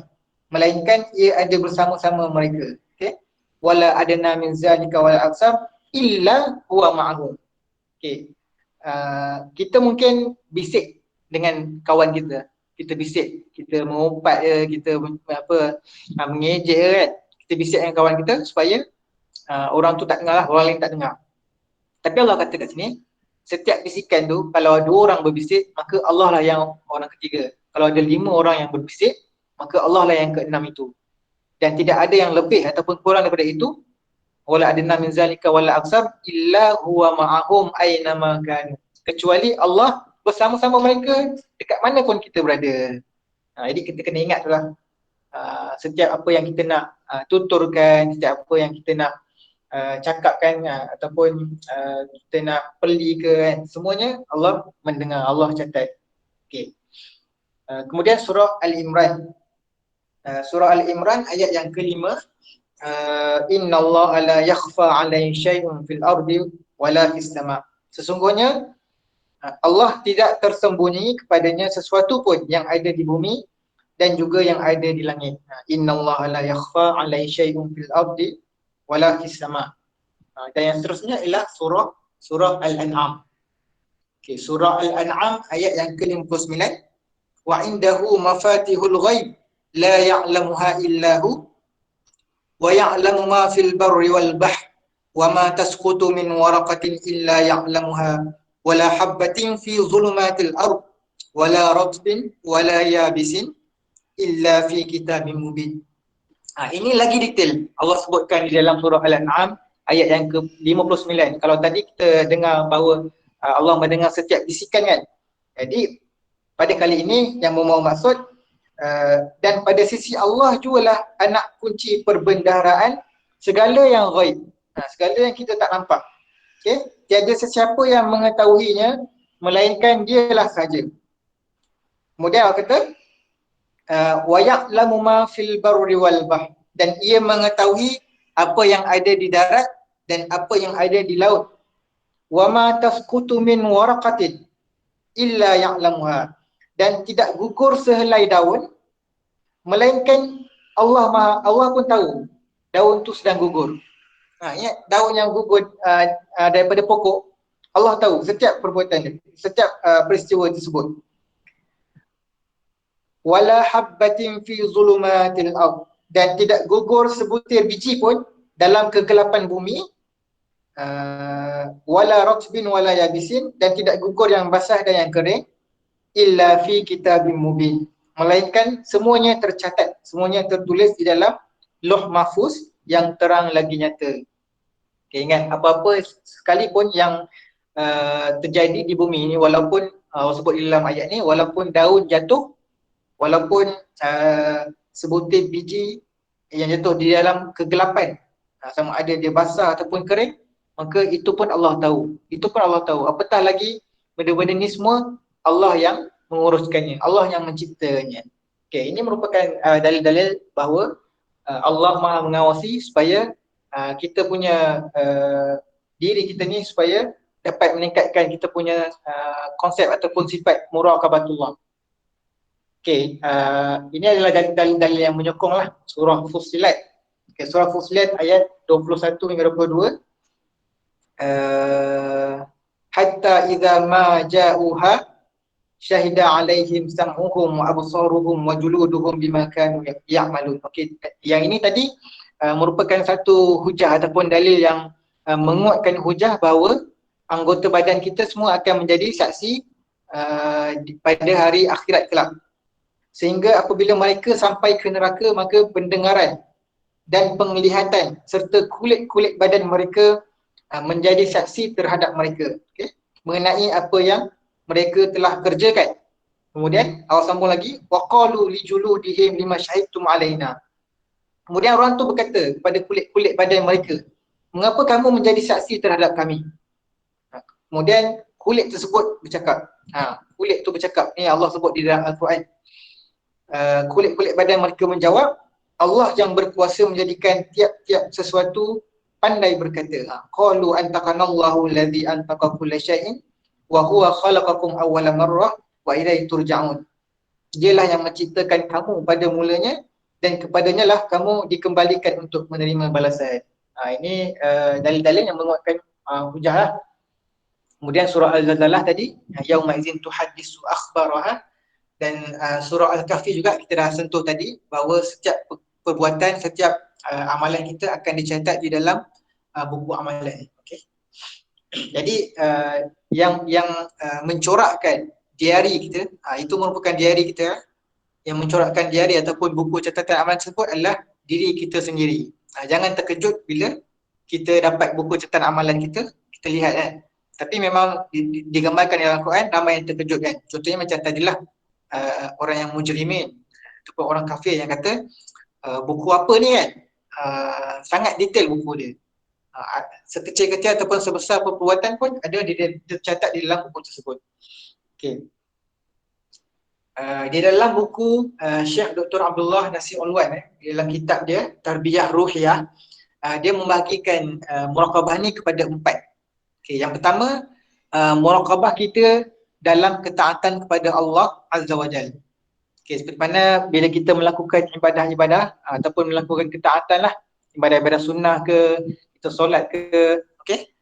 melainkan ia ada bersama-sama mereka. Okey, wala adna min zalika wala aksar illa huwa ma'ahum. Okey, kita mungkin bisik dengan kawan kita. Kita bisik, kita mengumpat kita mengejek kan. Kita bisik dengan kawan kita supaya orang tu tak dengar lah, orang lain tak dengar. Tapi Allah kata kat sini, setiap bisikan tu kalau 2 orang berbisik, maka Allah lah yang orang ketiga. Kalau ada 5 orang yang berbisik, maka Allah lah yang keenam itu. Dan tidak ada yang lebih ataupun kurang daripada itu. Wala adna min zalika wala aksar illa huwa ma'ahum aina ma kanu. Kecuali Allah bersama-sama mereka dekat mana pun kita berada. Jadi kita kena ingat tu lah, setiap apa yang kita nak tuturkan, setiap apa yang kita nak cakapkan, ataupun kita nak perli ke kan, semuanya Allah mendengar, Allah catat. Okay. Kemudian surah Al-Imran. Surah Al-Imran ayat yang kelima, innallaha la yakhfa 'alaihi syai'un fil ardi wala fis sama'. Sesungguhnya Allah tidak tersembunyi kepadanya sesuatu pun yang ada di bumi dan juga yang ada di langit. Innallaha la yakhfa 'alaihi syai'un fil ardi wala fis sama'. Dan yang seterusnya ialah surah Al-An'am. Okay, surah Al-An'am ayat yang ke-59, wa indahu mafatihul ghaib la ya'lamuha illahu wa ya'lamu ma fil barri wal bahr wa ma tasqutu min waraqatin illa ya'lamuha wa la habbatin fi dhulumatil ard wa la ratbin wa la yabisin illa fi kitabim mubin. Ini lagi detail Allah sebutkan di dalam surah Al-An'am ayat yang ke-59. Kalau tadi kita dengar bahawa Allah mendengar setiap bisikan kan. Jadi pada kali ini yang membawa maksud dan pada sisi Allah jugalah anak kunci perbendaharaan segala yang ghaib, segala yang kita tak nampak. Okay? Tiada sesiapa yang mengetahuinya melainkan dialah sahaja. Kemudian Allah kata wa ya'lamu ma fil barri wal bahr, dan ia mengetahui apa yang ada di darat dan apa yang ada di laut. Wa ma tasqutu min waraqatin illa ya'lamuha, dan tidak gugur sehelai daun melainkan Allah pun tahu daun tu sedang gugur. Ingat daun yang gugur daripada pokok, Allah tahu setiap perbuatan dia, setiap peristiwa tersebut. Wala habbatin fi zulumatil ard, dan tidak gugur sebutir biji pun dalam kegelapan bumi. Wala ratbin wala yabisin, dan tidak gugur yang basah dan yang kering, illa fi kitabim mubin, melainkan semuanya tercatat, semuanya tertulis di dalam Lauh Mahfuz yang terang lagi nyata. Okay, ingat apa-apa sekalipun yang terjadi di bumi ini, walaupun Allah sebut di dalam ayat ni, walaupun daun jatuh, walaupun sebutir biji yang jatuh di dalam kegelapan, sama ada dia basah ataupun kering, maka itu pun Allah tahu. Itu pun Allah tahu. Apatah lagi benda-benda ni semua Allah yang menguruskannya, Allah yang menciptanya. Okay, ini merupakan dalil-dalil bahawa Allah Maha mengawasi supaya kita punya diri kita ni supaya dapat meningkatkan kita punya konsep ataupun sifat muraqabatullah. Okay, ini adalah dalil-dalil yang menyokonglah surah Fussilat. Okay, surah Fussilat ayat 21 hingga 22. Hatta idza ma ja'uha syahida alaihim sam'uhum wa absaruhum wa juluduhum bima kanu ya'malun. Okey, yang ini tadi merupakan satu hujah ataupun dalil yang menguatkan hujah bahawa anggota badan kita semua akan menjadi saksi pada hari akhirat kelak. Sehingga apabila mereka sampai ke neraka, maka pendengaran dan penglihatan serta kulit-kulit badan mereka menjadi saksi terhadap mereka, okay, mengenai apa yang mereka telah kerjakan. Kemudian Allah sambung lagi, waqalu lijuludihim lima syahidtum alaina. Kemudian orang tu berkata kepada kulit-kulit badan mereka, mengapa kamu menjadi saksi terhadap kami? Kemudian kulit tersebut bercakap, kulit tu bercakap, ni Allah sebut di dalam Al-Quran. Kulit-kulit badan mereka menjawab, Allah yang berkuasa menjadikan tiap-tiap sesuatu pandai berkata. Qalu antaqanallahu alladhi antaqa kulla syai'in wa huwa khalaqakum awwala marrah wa ilaihi turja'un. Dialah yang menciptakan kamu pada mulanya dan kepadanya lah kamu dikembalikan untuk menerima balasan. Ini dalil-dalil yang menguatkan hujah lah. Kemudian surah Al-Zalzalah tadi, yauma idzin tuhaddisu akhbaraha, dan surah Al-Kahfi juga kita dah sentuh tadi bahawa setiap perbuatan, setiap amalan kita akan dicatat di dalam buku amalan. Okay. Jadi yang mencorakkan diari kita, itu merupakan diari kita. Yang mencorakkan diari ataupun buku catatan amalan tersebut adalah diri kita sendiri. Jangan terkejut bila kita dapat buku catatan amalan kita lihat kan. Tapi memang digambarkan dalam Al-Quran ramai yang terkejut kan. Contohnya macam tadilah orang yang mujrimin ataupun orang kafir yang kata buku apa ni kan, sangat detail buku dia. Sekecil-kecil ataupun sebesar perbuatan pun ada tercatat di dalam buku tersebut. Okay. Di dalam buku Syekh Dr. Abdullah Nasir Ulwan di dalam kitab dia Tarbiyah Ruhiyah, dia membahagikan muraqabah ni kepada 4. Okay, yang pertama, muraqabah kita dalam ketaatan kepada Allah Azza wa Jalla. Okay, seperti mana bila kita melakukan ibadah-ibadah ataupun melakukan ketaatan lah, ibadah-ibadah sunnah ke, kita solat ke, okay,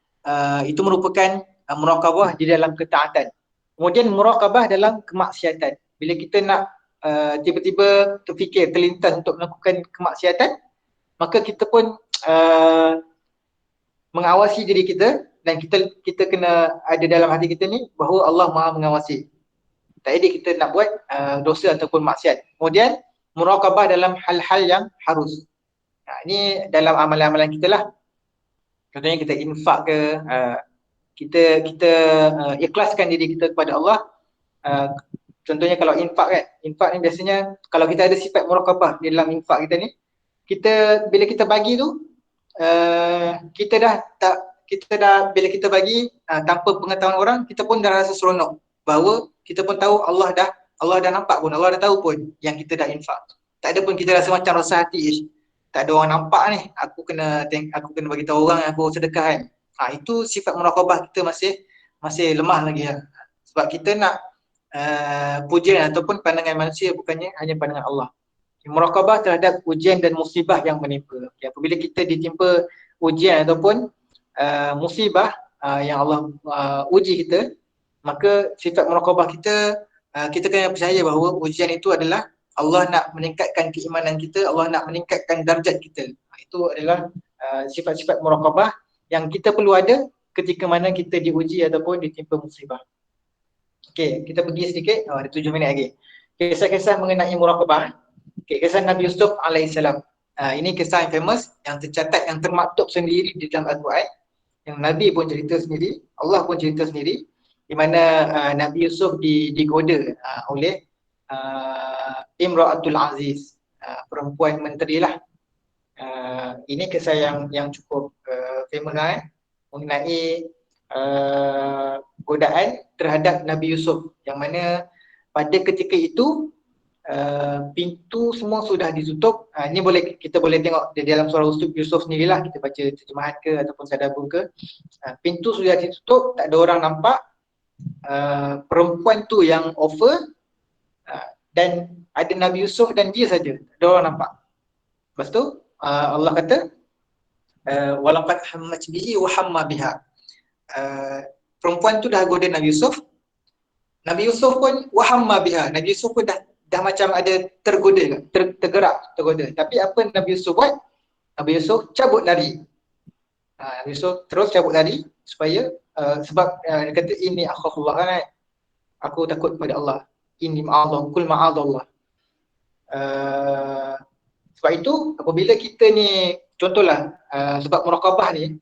itu merupakan muraqabah di dalam ketaatan. Kemudian muraqabah dalam kemaksiatan. Bila kita nak tiba-tiba terfikir, terlintas untuk melakukan kemaksiatan, maka kita pun mengawasi diri kita, dan kita kena ada dalam hati kita ni bahawa Allah Maha mengawasi. Tak ada kita nak buat dosa ataupun maksiat. Kemudian muraqabah dalam hal-hal yang harus. Ini dalam amalan-amalan kita lah. Contohnya kita infak ke, kita ikhlaskan diri kita kepada Allah. Contohnya kalau infak kan, infak ni biasanya kalau kita ada sifat muraqabah di dalam infak kita ni, bila kita bagi tu, kita dah bila kita bagi tanpa pengetahuan orang, kita pun dah rasa seronok bahawa kita pun tahu Allah dah nampak pun, Allah dah tahu pun yang kita dah infak. Tak ada pun kita rasa macam rasa hati, tak ada orang nampak ni, aku kena bagi tahu orang yang aku sedekah kan. Itu sifat muraqabah kita masih lemah lagi lah. Sebab kita nak pujian ataupun pandangan manusia, bukannya hanya pandangan Allah. Muraqabah terhadap ujian dan musibah yang menimpa. Okay, apabila kita ditimpa ujian ataupun musibah yang Allah uji kita, maka sifat muraqabah kita, kita kena percaya bahawa ujian itu adalah Allah nak meningkatkan keimanan kita, Allah nak meningkatkan darjat kita. Itu adalah sifat-sifat muraqabah yang kita perlu ada ketika mana kita diuji ataupun ditimpa musibah. Okey, kita pergi sedikit, ada 7 minit lagi. Kisah-kisah mengenai muraqabah. Okey, kisah Nabi Yusuf alaihissalam. Ini kisah yang famous, yang tercatat, yang termaktub sendiri di dalam Al-Quran, yang Nabi pun cerita sendiri, Allah pun cerita sendiri, di mana Nabi Yusuf digoda oleh Imra'atul Aziz, perempuan menteri lah. Ini kisah yang cukup famous lah, mengenai godaan terhadap Nabi Yusuf, yang mana pada ketika itu pintu semua sudah ditutup. Ini kita boleh tengok di dalam surah Yusuf sendirilah, kita baca terjemahan ke ataupun Tadabbur ke. Pintu sudah ditutup, tak ada orang nampak. Perempuan tu yang offer, dan ada Nabi Yusuf dan dia saja, tak ada orang nampak. Lepas tu Allah kata walaqad hammat bihi wa hamma biha. Perempuan tu dah goda Nabi Yusuf. Nabi Yusuf pun wa hamma biha. Nabi Yusuf pun dah macam ada tergoda, tergoda. Tapi apa Nabi Yusuf buat? Nabi Yusuf cabut lari. Nabi Yusuf terus cabut lari supaya sebab dia kata inni akhafullah, kan? Aku takut kepada Allah. Inni ma'adallah, kul ma'adallah. Sebab itu apabila kita ni, contohlah sebab muraqabah ni,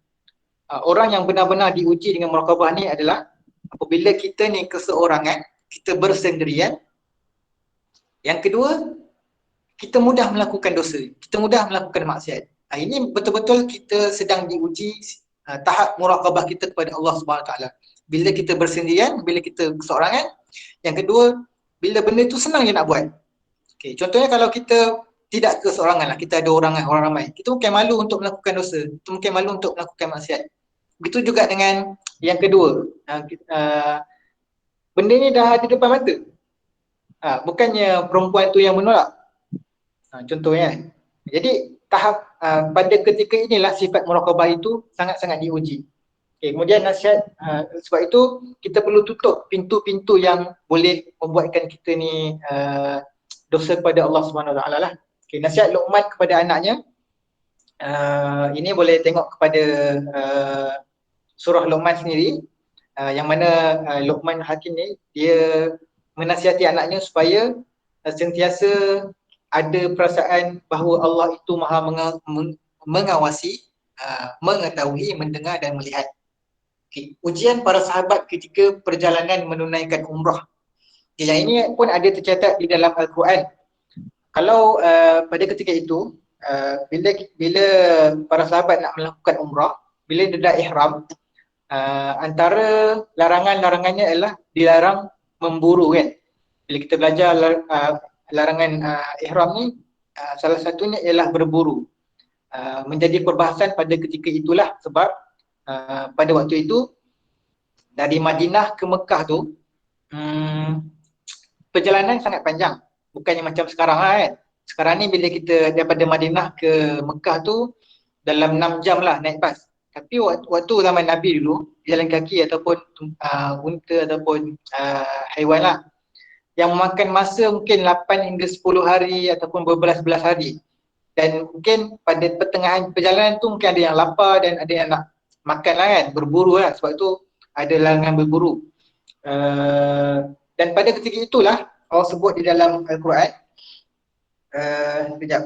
orang yang benar-benar diuji dengan muraqabah ni adalah apabila kita ni keseorangan, kita bersendirian. Yang kedua, kita mudah melakukan dosa, kita mudah melakukan maksiat. Ini betul-betul kita sedang diuji tahap muraqabah kita kepada Allah Subhanahu Wa Taala. Bila kita bersendirian, bila kita keseorangan. Yang kedua, bila benda tu senang je nak buat. Okay, contohnya kalau kita tidak keseorangan lah, kita ada orang ramai, kita mungkin malu untuk melakukan dosa, kita mungkin malu untuk melakukan maksiat. Begitu juga dengan yang kedua, benda ni dah ada depan mata. Bukannya perempuan tu yang menolak. Contohnya. Jadi tahap pada ketika inilah sifat muraqabah itu sangat-sangat diuji. Okay, kemudian nasihat, sebab itu kita perlu tutup pintu-pintu yang boleh membuatkan kita ni dosa kepada Allah Subhanahu Wa Taala lah. Okay, nasihat Luqman kepada anaknya, ini boleh tengok kepada surah Luqman sendiri, yang mana Luqman Hakim ni dia menasihati anaknya supaya sentiasa ada perasaan bahawa Allah itu Maha mengawasi, mengetahui, mendengar dan melihat. Okay. Ujian para sahabat ketika perjalanan menunaikan umrah. Okay, yang ini pun ada tercatat di dalam Al-Quran. Kalau pada ketika itu bila para sahabat nak melakukan umrah, bila dia dah ihram, antara larangan-larangannya adalah dilarang memburu kan. Bila kita belajar larangan ihram ni, salah satunya ialah berburu. Menjadi perbahasan pada ketika itulah sebab pada waktu itu dari Madinah ke Mekah tu perjalanan sangat panjang. Bukannya macam sekarang lah kan. Sekarang ni bila kita daripada Madinah ke Mekah tu dalam 6 jam lah naik bas. Tapi waktu zaman Nabi dulu, jalan kaki ataupun unta ataupun haiwan lah, yang memakan masa mungkin 8 hingga 10 hari ataupun berbelas-belas hari. Dan mungkin pada pertengahan perjalanan tu mungkin ada yang lapar dan ada yang nak makan lah kan, berburu lah. Sebab tu ada larangan berburu. Dan pada ketika itulah Allah sebut di dalam Al-Quran, sekejap,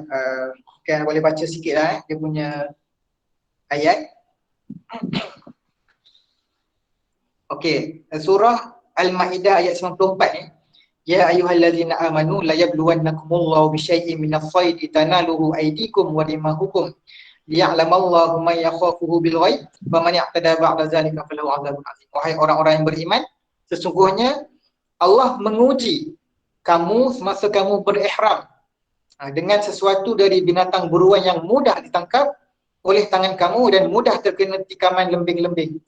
kan boleh baca sikit lah dia punya ayat. Okey, surah Al-Maidah ayat 94 ni. Ya ayyuhallazina amanu la yabluwannakumullahu bisyai'in minas saidi tanaluhu aydikum wa rimahukum liya'lamallahu man yakhafuhu bil ghaib wa man ya'tada ba'da zalika falahu 'adzabun 'adzim. Wahai orang-orang yang beriman, sesungguhnya Allah menguji kamu semasa kamu berihram dengan sesuatu dari binatang buruan yang mudah ditangkap oleh tangan kamu dan mudah terkena tikaman lembing-lembing,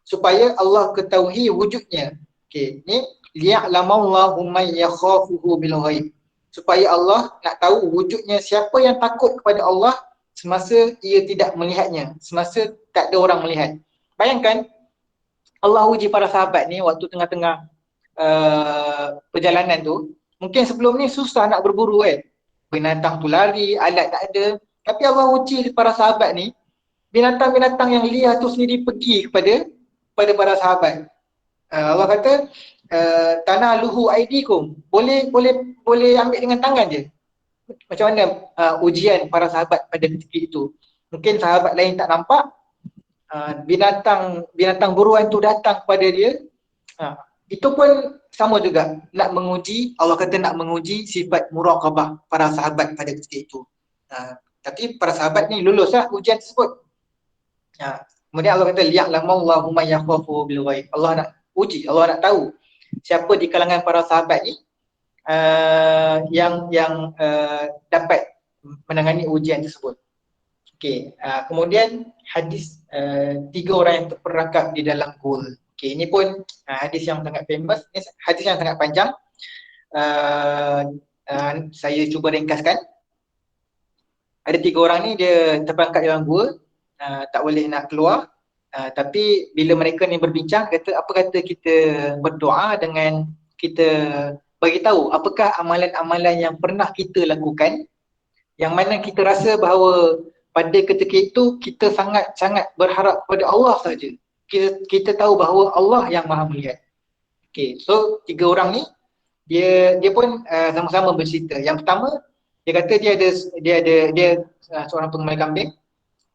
supaya Allah ketahui wujudnya. Okey, ni liya'lamallahu man yakhafuhu bil ghaib, supaya Allah nak tahu wujudnya siapa yang takut kepada Allah semasa ia tidak melihatnya, semasa tak ada orang melihat. Bayangkan Allah uji para sahabat ni waktu tengah-tengah perjalanan tu. Mungkin sebelum ni susah nak berburu kan, binatang tu lari, alat tak ada. Tapi Allah uji para sahabat ni, binatang-binatang yang liar tu sendiri pergi kepada para sahabat. Allah kata tanah luhu aidikum, boleh ambil dengan tangan je. Macam mana ujian para sahabat pada ketika itu. Mungkin sahabat lain tak nampak, binatang buruan tu datang kepada dia. Itu pun sama juga, nak menguji, Allah kata nak menguji sifat muraqabah para sahabat pada ketika itu. Tapi para sahabat ni luluslah ujian tersebut. Kemudian Allah kata liya'lamallahu man yakhafu bil ghaib. Allah nak uji, Allah nak tahu siapa di kalangan para sahabat ni yang dapat menangani ujian tersebut. Okey, kemudian hadis 3 orang yang terperangkap di dalam gua. Okey, ini pun hadis yang sangat famous, hadis yang sangat panjang. Saya cuba ringkaskan. Ada 3 orang ni dia terperangkap dalam gua, tak boleh nak keluar. Tapi bila mereka ni berbincang, apa kata kita berdoa dengan kita bagi tahu apakah amalan-amalan yang pernah kita lakukan yang mana kita rasa bahawa pada ketika itu kita sangat-sangat berharap kepada Allah saja. Kita tahu bahawa Allah yang Maha melihat. Okey, so 3 orang ni dia pun sama-sama bercerita. Yang pertama, dia kata dia seorang pengembala kambing.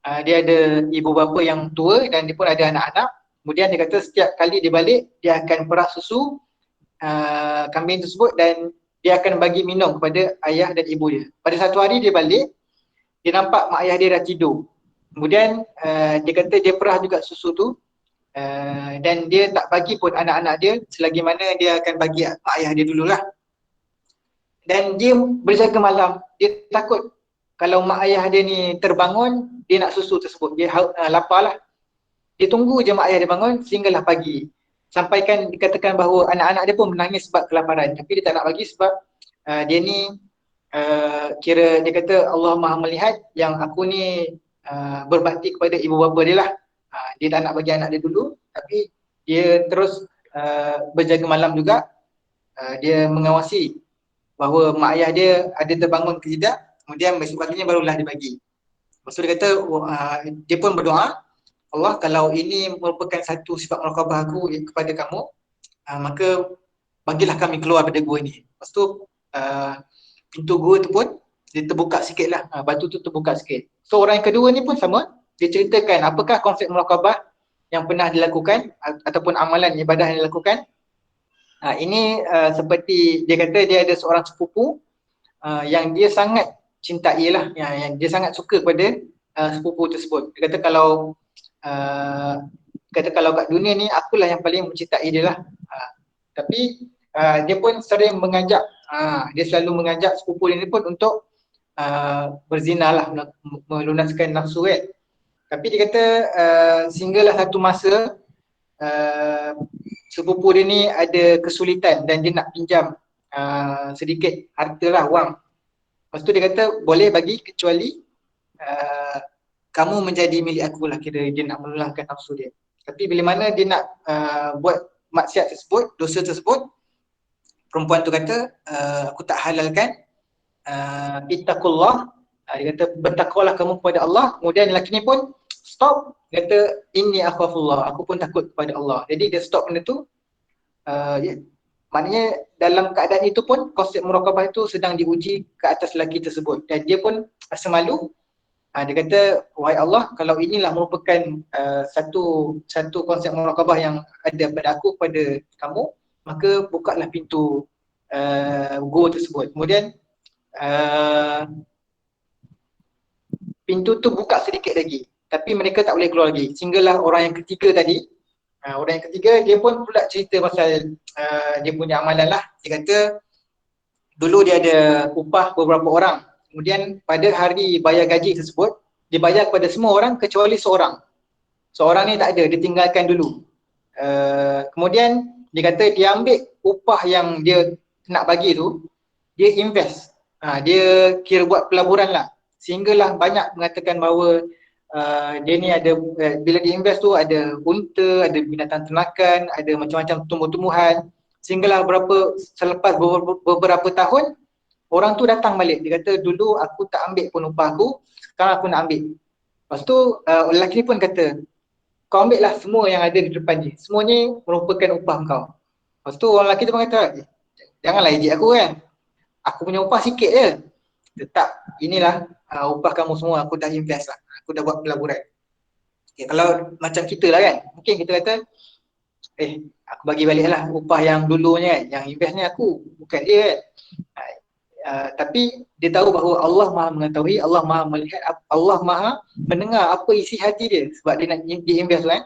Dia ada ibu bapa yang tua dan dia pun ada anak-anak. Kemudian dia kata setiap kali dia balik, dia akan perah susu kambing tersebut dan dia akan bagi minum kepada ayah dan ibu dia. Pada satu hari dia balik, dia nampak mak ayah dia dah tidur. Kemudian dia kata dia perah juga susu tu dan dia tak bagi pun anak-anak dia selagi mana dia akan bagi mak ayah dia dululah. Dan dia berjaga malam, dia takut kalau mak ayah dia ni terbangun, dia nak susu tersebut, dia lapar lah. Dia tunggu je mak ayah dia bangun sehinggalah pagi. Sampaikan dikatakan bahawa anak-anak dia pun menangis sebab kelaparan, tapi dia tak nak bagi sebab dia ni kira dia kata Allah Maha melihat yang aku ni berbakti kepada ibu bapa dia lah. Dia tak nak bagi anak dia dulu, tapi dia terus berjaga malam juga. Dia mengawasi bahawa mak ayah dia ada terbangun ke tidak, kemudian besok paginya barulah dia bagi. Lepas tu dia kata dia pun berdoa, Allah kalau ini merupakan satu sifat muraqabah aku kepada kamu, maka bagilah kami keluar pada gua ni. Lepas tu pintu gua tu pun dia terbuka sikit lah, batu tu terbuka sikit. So orang yang kedua ni pun sama, dia ceritakan apakah konsep muraqabah yang pernah dilakukan ataupun amalan ibadah yang dilakukan. Ini seperti dia kata dia ada seorang sepupu yang dia sangat cintai lah, yang dia sangat suka pada sepupu tersebut. Dia kata kalau kat dunia ni akulah yang paling mencintai dia lah. Tapi dia pun sering mengajak, dia selalu mengajak sepupu dia ni pun untuk berzina lah, melunaskan nafsu kan. Tapi dia kata sehinggalah satu masa sepupu dia ni ada kesulitan dan dia nak pinjam sedikit harta lah, wang. Lepas tu dia kata boleh bagi kecuali kamu menjadi milik aku lah, kira dia nak melulahkan nafsu dia. Tapi bila mana dia nak buat maksiat tersebut, dosa tersebut, perempuan tu kata aku tak halalkan, ittaqullah, dia kata bertakwalah kamu kepada Allah. Kemudian lelaki ni pun stop, dia kata inni akhafullah, aku pun takut kepada Allah. Jadi dia stop benda tu. Maknanya dalam keadaan itu pun konsep muraqabah itu sedang diuji ke atas lelaki tersebut, dan dia pun rasa malu. Dia kata wahai Allah, kalau inilah merupakan satu konsep muraqabah yang ada pada aku, pada kamu, maka bukalah pintu gua tersebut. Kemudian pintu tu buka sedikit lagi, tapi mereka tak boleh keluar lagi. Sehinggalah orang yang ketiga tadi, orang yang ketiga dia pun pula cerita pasal dia punya amalan lah. Dia kata dulu dia ada upah beberapa orang, kemudian pada hari bayar gaji tersebut dia bayar kepada semua orang kecuali seorang. Seorang ni tak ada, dia tinggalkan dulu. Kemudian dia kata dia ambil upah yang dia nak bagi tu, dia invest. Dia kira buat pelaburan lah. Sehinggalah banyak mengatakan bahawa dia ni ada, bila dia invest tu ada unta, ada binatang ternakan, ada macam-macam tumbuh-tumbuhan. Sehinggalah selepas beberapa tahun, orang tu datang balik. Dia kata dulu aku tak ambil pun upah aku, sekarang aku nak ambil. Lepas tu lelaki ni pun kata, kau ambil lah semua yang ada di depan ni, semuanya merupakan upah kau. Lepas tu orang lelaki tu pun kata, janganlah ejek aku kan, aku punya upah sikit je. Tetap, inilah upah kamu semua, aku dah invest lah, aku dah buat pelaburan. Okay, kalau macam kita lah kan, mungkin kita kata aku bagi balik lah upah yang dulunya kan, yang invest ni aku, bukan dia kan. Tapi dia tahu bahawa Allah Maha mengetahui, Allah Maha melihat, Allah Maha mendengar apa isi hati dia, sebab dia nak invest kan.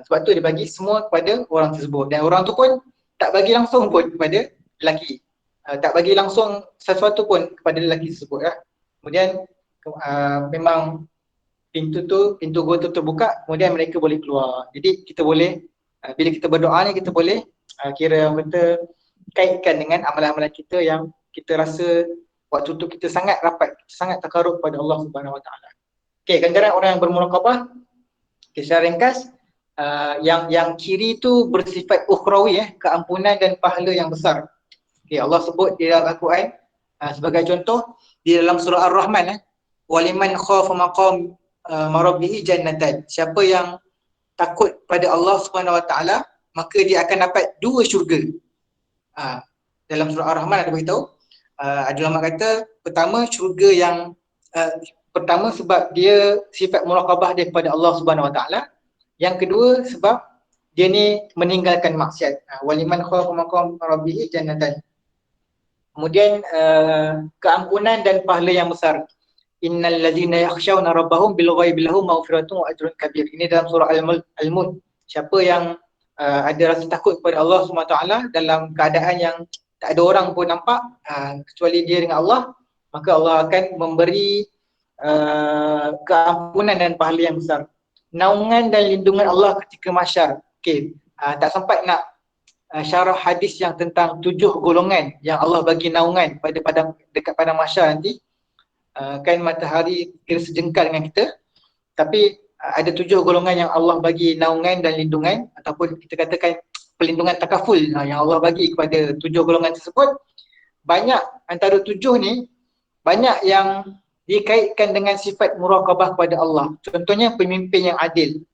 Sebab tu dia bagi semua kepada orang tersebut, dan orang tu pun tak bagi langsung pun kepada lelaki, tak bagi langsung sesuatu pun kepada lelaki tersebut lah. Kemudian memang pintu gua tu terbuka, kemudian mereka boleh keluar. Jadi kita boleh bila kita berdoa ni, kita boleh kira kita kaitkan dengan amalan-amalan kita yang kita rasa waktu tu kita sangat rapat, kita sangat takarub pada Allah Subhanahu Wa Taala. Okey, ganjaran orang yang bermuraqabah, secara ringkas, yang kiri tu bersifat ukhrawi, keampunan dan pahala yang besar. Okey, Allah sebut di dalam Al-Quran sebagai contoh di dalam surah Ar-Rahman, waliman khafa maqam rabbih jannatan. Siapa yang takut pada Allah Subhanahu Wa Taala, maka dia akan dapat 2 syurga. Dalam surah Ar-Rahman ada beritahu, ada ulama kata pertama syurga yang pertama sebab dia sifat muraqabah dia kepada Allah Subhanahu Wa Taala. Yang kedua sebab dia ni meninggalkan maksiat. Waliman khafa maqam rabbih jannatan. Kemudian keampunan dan pahala yang besar. Innal ladzina yakhshawna rabbahum bil ghaibi lahum maghfiratun wa ajrun kabir. Ini dalam surah Al-Mulk. Siapa yang ada rasa takut kepada Allah Subhanahu Wa Taala dalam keadaan yang tak ada orang pun nampak kecuali dia dengan Allah, maka Allah akan memberi keampunan dan pahala yang besar. Naungan dan lindungan Allah ketika mahsyar. Okey, tak sempat nak syarah hadis yang tentang 7 golongan yang Allah bagi naungan dekat padang mahsyar nanti. Kan matahari kira sejengkal dengan kita, tapi ada 7 golongan yang Allah bagi naungan dan lindungan, ataupun kita katakan pelindungan takaful yang Allah bagi kepada 7 golongan tersebut. Banyak antara 7 ni, banyak yang dikaitkan dengan sifat muraqabah kepada Allah. Contohnya pemimpin yang adil.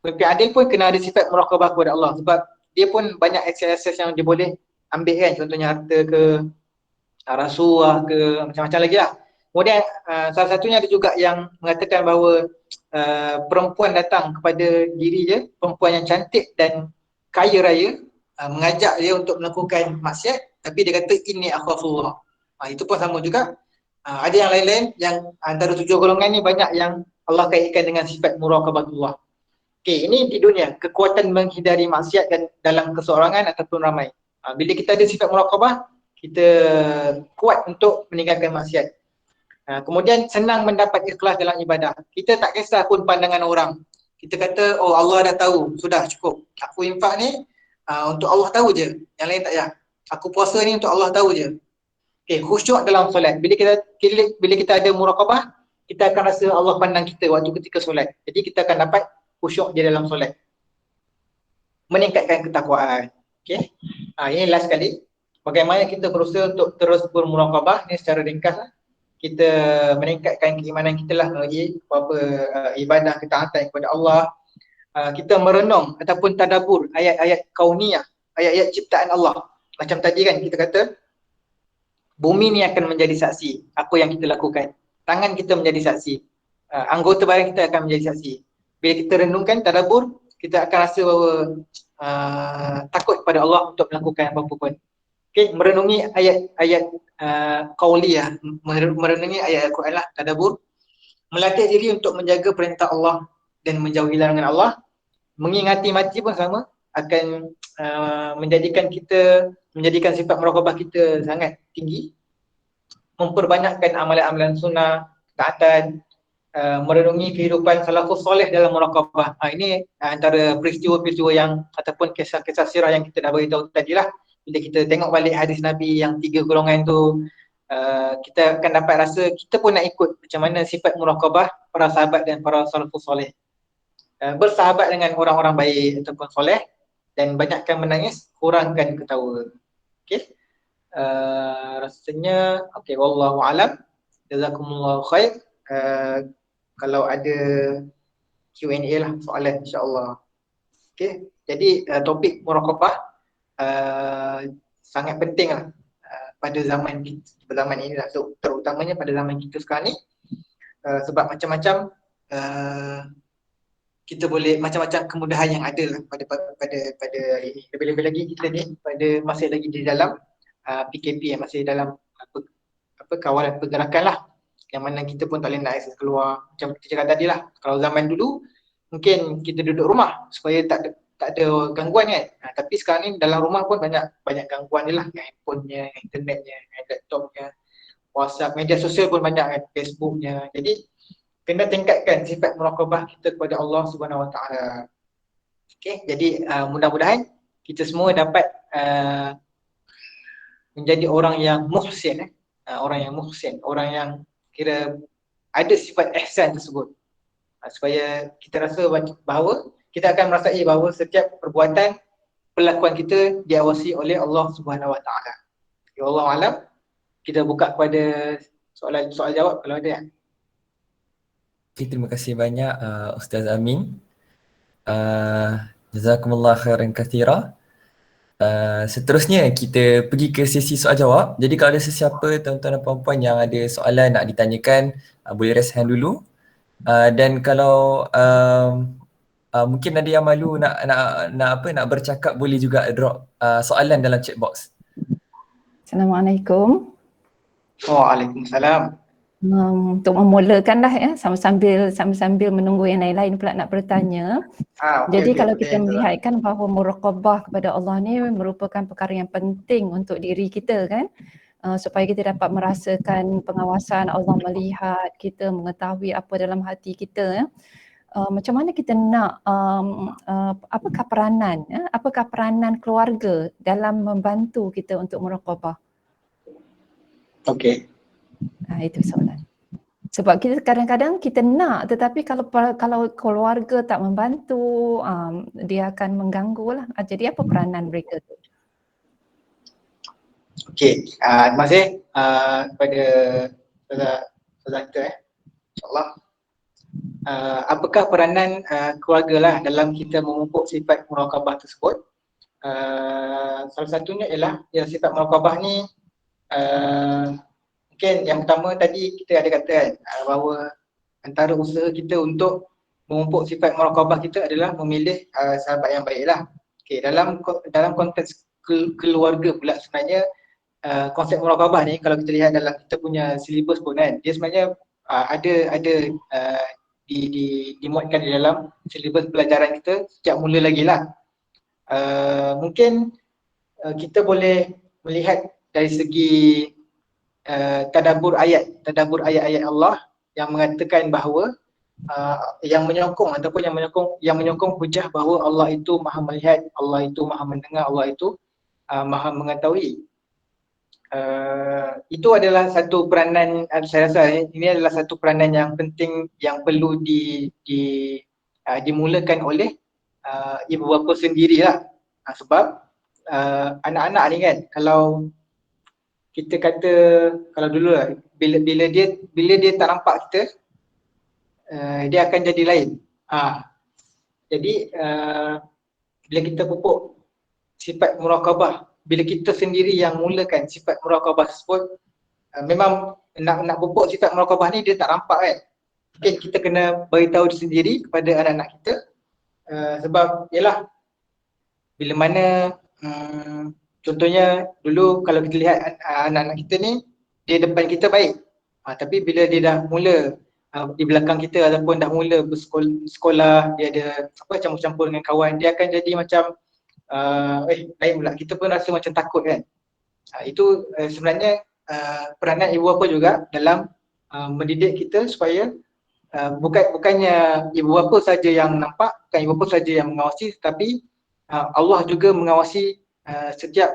Pemimpin adil pun kena ada sifat muraqabah kepada Allah, sebab dia pun banyak akses yang dia boleh ambil kan, contohnya harta ke, rasuah ke, macam-macam lagi lah. Kemudian salah satunya ada juga yang mengatakan bahawa perempuan datang kepada diri dia, perempuan yang cantik dan kaya raya, mengajak dia untuk melakukan maksiat, tapi dia kata inni akhafullah. Itu pun sama juga. Ada yang lain-lain yang antara 7 golongan ni banyak yang Allah kaitkan dengan sifat muraqabatullah. Okey, ini di dunia, kekuatan menghindari maksiat dan dalam keseorangan ataupun ramai. Bila kita ada sifat muraqabah, kita kuat untuk meninggalkan maksiat. Kemudian senang mendapat ikhlas dalam ibadah. Kita tak kisah pun pandangan orang. Kita kata, oh Allah dah tahu, sudah cukup. Aku infak ni untuk Allah tahu je, yang lain tak payah. Aku puasa ni untuk Allah tahu je. Okay, khusyuk dalam solat. Bila kita ada muraqabah, kita akan rasa Allah pandang kita waktu ketika solat. Jadi kita akan dapat khusyuk di dalam solat. Meningkatkan ketakwaan. Okay. Ini last kali. Bagaimana kita berusaha untuk terus bermuraqabah, ni secara ringkas lah. Kita meningkatkan keimanan kita lah melalui ibadah ketaatan kepada Allah. Kita merenung ataupun tadabbur ayat-ayat kauniyah, ayat-ayat ciptaan Allah. Macam tadi kan kita kata bumi ni akan menjadi saksi apa yang kita lakukan. Tangan kita menjadi saksi. Anggota badan kita akan menjadi saksi. Bila kita renungkan tadabbur, kita akan rasa bahawa takut kepada Allah untuk melakukan apa-apa pun. Okay, merenungi ayat-ayat qauliyah, merenungi ayat Al-Quran lah, tadabbur, melatih diri untuk menjaga perintah Allah dan menjauhi larangan Allah, mengingati mati pun sama, akan menjadikan sifat muraqabah kita sangat tinggi, memperbanyakkan amalan-amalan sunnah, taatan, merenungi kehidupan salafus soleh dalam muraqabah. Ini antara peristiwa-peristiwa yang ataupun kisah-kisah sirah yang kita dah beritahu tadi lah. Bila kita tengok balik hadis Nabi yang 3 golongan tu, kita akan dapat rasa kita pun nak ikut macam mana sifat muraqabah para sahabat dan para salafus soleh. Bersahabat dengan orang-orang baik ataupun soleh dan banyakkan menangis, kurangkan ketawa. Okey. Rasanya okey, wallahu alam. Jazakumullahu khair. Kalau ada Q&A lah, soalan insya-Allah. Okey. Jadi topik muraqabah sangat penting lah pada zaman ini lah, terutamanya pada zaman kita sekarang ni, sebab macam-macam kita boleh macam-macam kemudahan yang ada lah pada ini. Lebih-lebih lagi kita ni masih lagi di dalam PKP yang masih dalam kawalan pergerakan lah, yang mana kita pun tak boleh nak akses keluar. Macam kita cakap tadi lah, kalau zaman dulu mungkin kita duduk rumah supaya tak ada gangguan kan. Tapi sekarang ni dalam rumah pun banyak gangguan ni lah, handphonenya, internetnya, laptopnya, WhatsApp, media sosial pun banyak kan, Facebooknya. Jadi kena tingkatkan sifat muraqabah kita kepada Allah Subhanahu Wa Taala. Okey, jadi mudah-mudahan kita semua dapat menjadi orang yang muhsin, orang yang kira ada sifat ihsan tersebut. Supaya kita rasa bahawa kita akan merasai bahawa setiap perbuatan, perlakuan kita diawasi oleh Allah Subhanahu Wa Taala. Ya Allah alam. Kita buka kepada soal jawab kalau ada. Okay, terima kasih banyak Ustaz Amin. Jazakumullah khairan katsira. Seterusnya kita pergi ke sesi soal jawab. Jadi kalau ada sesiapa tuan-tuan dan puan-puan yang ada soalan nak ditanyakan, boleh raise hand dulu. Dan kalau mungkin ada yang malu nak bercakap, boleh juga drop soalan dalam chat box. Assalamualaikum. Waalaikumsalam. Untuk memulakan dah ya, sambil menunggu yang lain-lain pula nak bertanya. Jadi kalau kita melihatkan bahawa muraqabah kepada Allah ni merupakan perkara yang penting untuk diri kita kan, supaya kita dapat merasakan pengawasan Allah, melihat kita, mengetahui apa dalam hati kita ya. Macam mana kita nak apakah peranan keluarga dalam membantu kita untuk muraqabah? Okey. Itu soalan. Sebab kita kadang-kadang kita nak, tetapi kalau keluarga tak membantu, dia akan mengganggu lah. Jadi apa peranan mereka tu? Okey, terima kasih kepada Ustazah kita InsyaAllah. Apakah peranan keluarga lah dalam kita memupuk sifat muraqabah tersebut? Salah satunya ialah sifat muraqabah ni Mungkin yang pertama tadi kita ada kata kan, bahawa antara usaha kita untuk memupuk sifat muraqabah kita adalah memilih sahabat yang baik lah. Okay, dalam konteks keluarga pula sebenarnya konsep muraqabah ni kalau kita lihat dalam kita punya silibus pun kan, dia sebenarnya ada dimuatkan di dalam silibus pelajaran kita sejak mula lagi lah. Mungkin kita boleh melihat dari segi tadabbur ayat-ayat Allah yang mengatakan bahawa yang menyokong hujah bahawa Allah itu maha melihat, Allah itu maha mendengar, Allah itu maha mengetahui. Itu adalah satu peranan, saya rasa ini adalah satu peranan yang penting yang perlu dimulakan oleh ibu bapa sendirilah. Sebab anak-anak ni kan, kalau kita kata, kalau dulu lah, bila dia tak nampak kita, dia akan jadi lain. Jadi bila kita pupuk sifat muraqabah, bila kita sendiri yang mulakan sifat muraqabah tersebut, memang nak pupuk sifat muraqabah ni dia tak nampak kan. Mungkin kita kena beritahu sendiri kepada anak-anak kita, sebab yalah, bila mana contohnya dulu kalau kita lihat anak-anak kita ni, dia depan kita baik, tapi bila dia dah mula di belakang kita ataupun dah mula bersekolah, dia ada campur-campur dengan kawan, dia akan jadi macam lain pula, kita pun rasa macam takut kan. Itu sebenarnya peranan ibu bapa juga dalam mendidik kita supaya bukannya ibu bapa saja yang nampak, bukan ibu bapa saja yang mengawasi, tapi Allah juga mengawasi setiap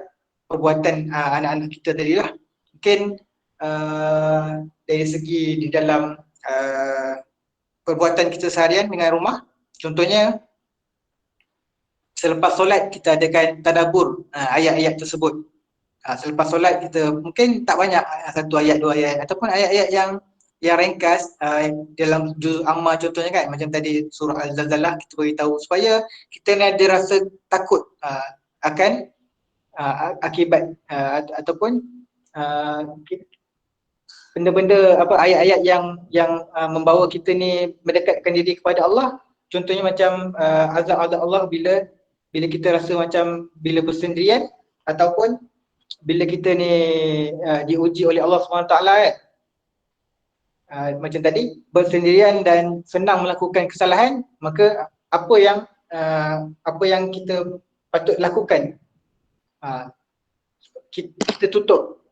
perbuatan anak-anak kita tadi lah. Mungkin dari segi di dalam perbuatan kita seharian dengan rumah, contohnya selepas solat kita adakan tadabbur ayat-ayat tersebut. Selepas solat kita mungkin tak banyak, satu ayat, dua ayat, ataupun ayat-ayat yang ringkas dalam juz amma contohnya kan, macam tadi surah Al-Zalzalah, kita beritahu supaya kita ni ada rasa takut akan akibat ataupun benda-benda ayat-ayat yang membawa kita ni mendekatkan diri kepada Allah. Contohnya macam azab-azab Allah bila kita rasa macam bila bersendirian, ataupun bila kita ni diuji oleh Allah SWT kan. Macam tadi, bersendirian dan senang melakukan kesalahan, maka apa yang kita patut lakukan, kita tutup.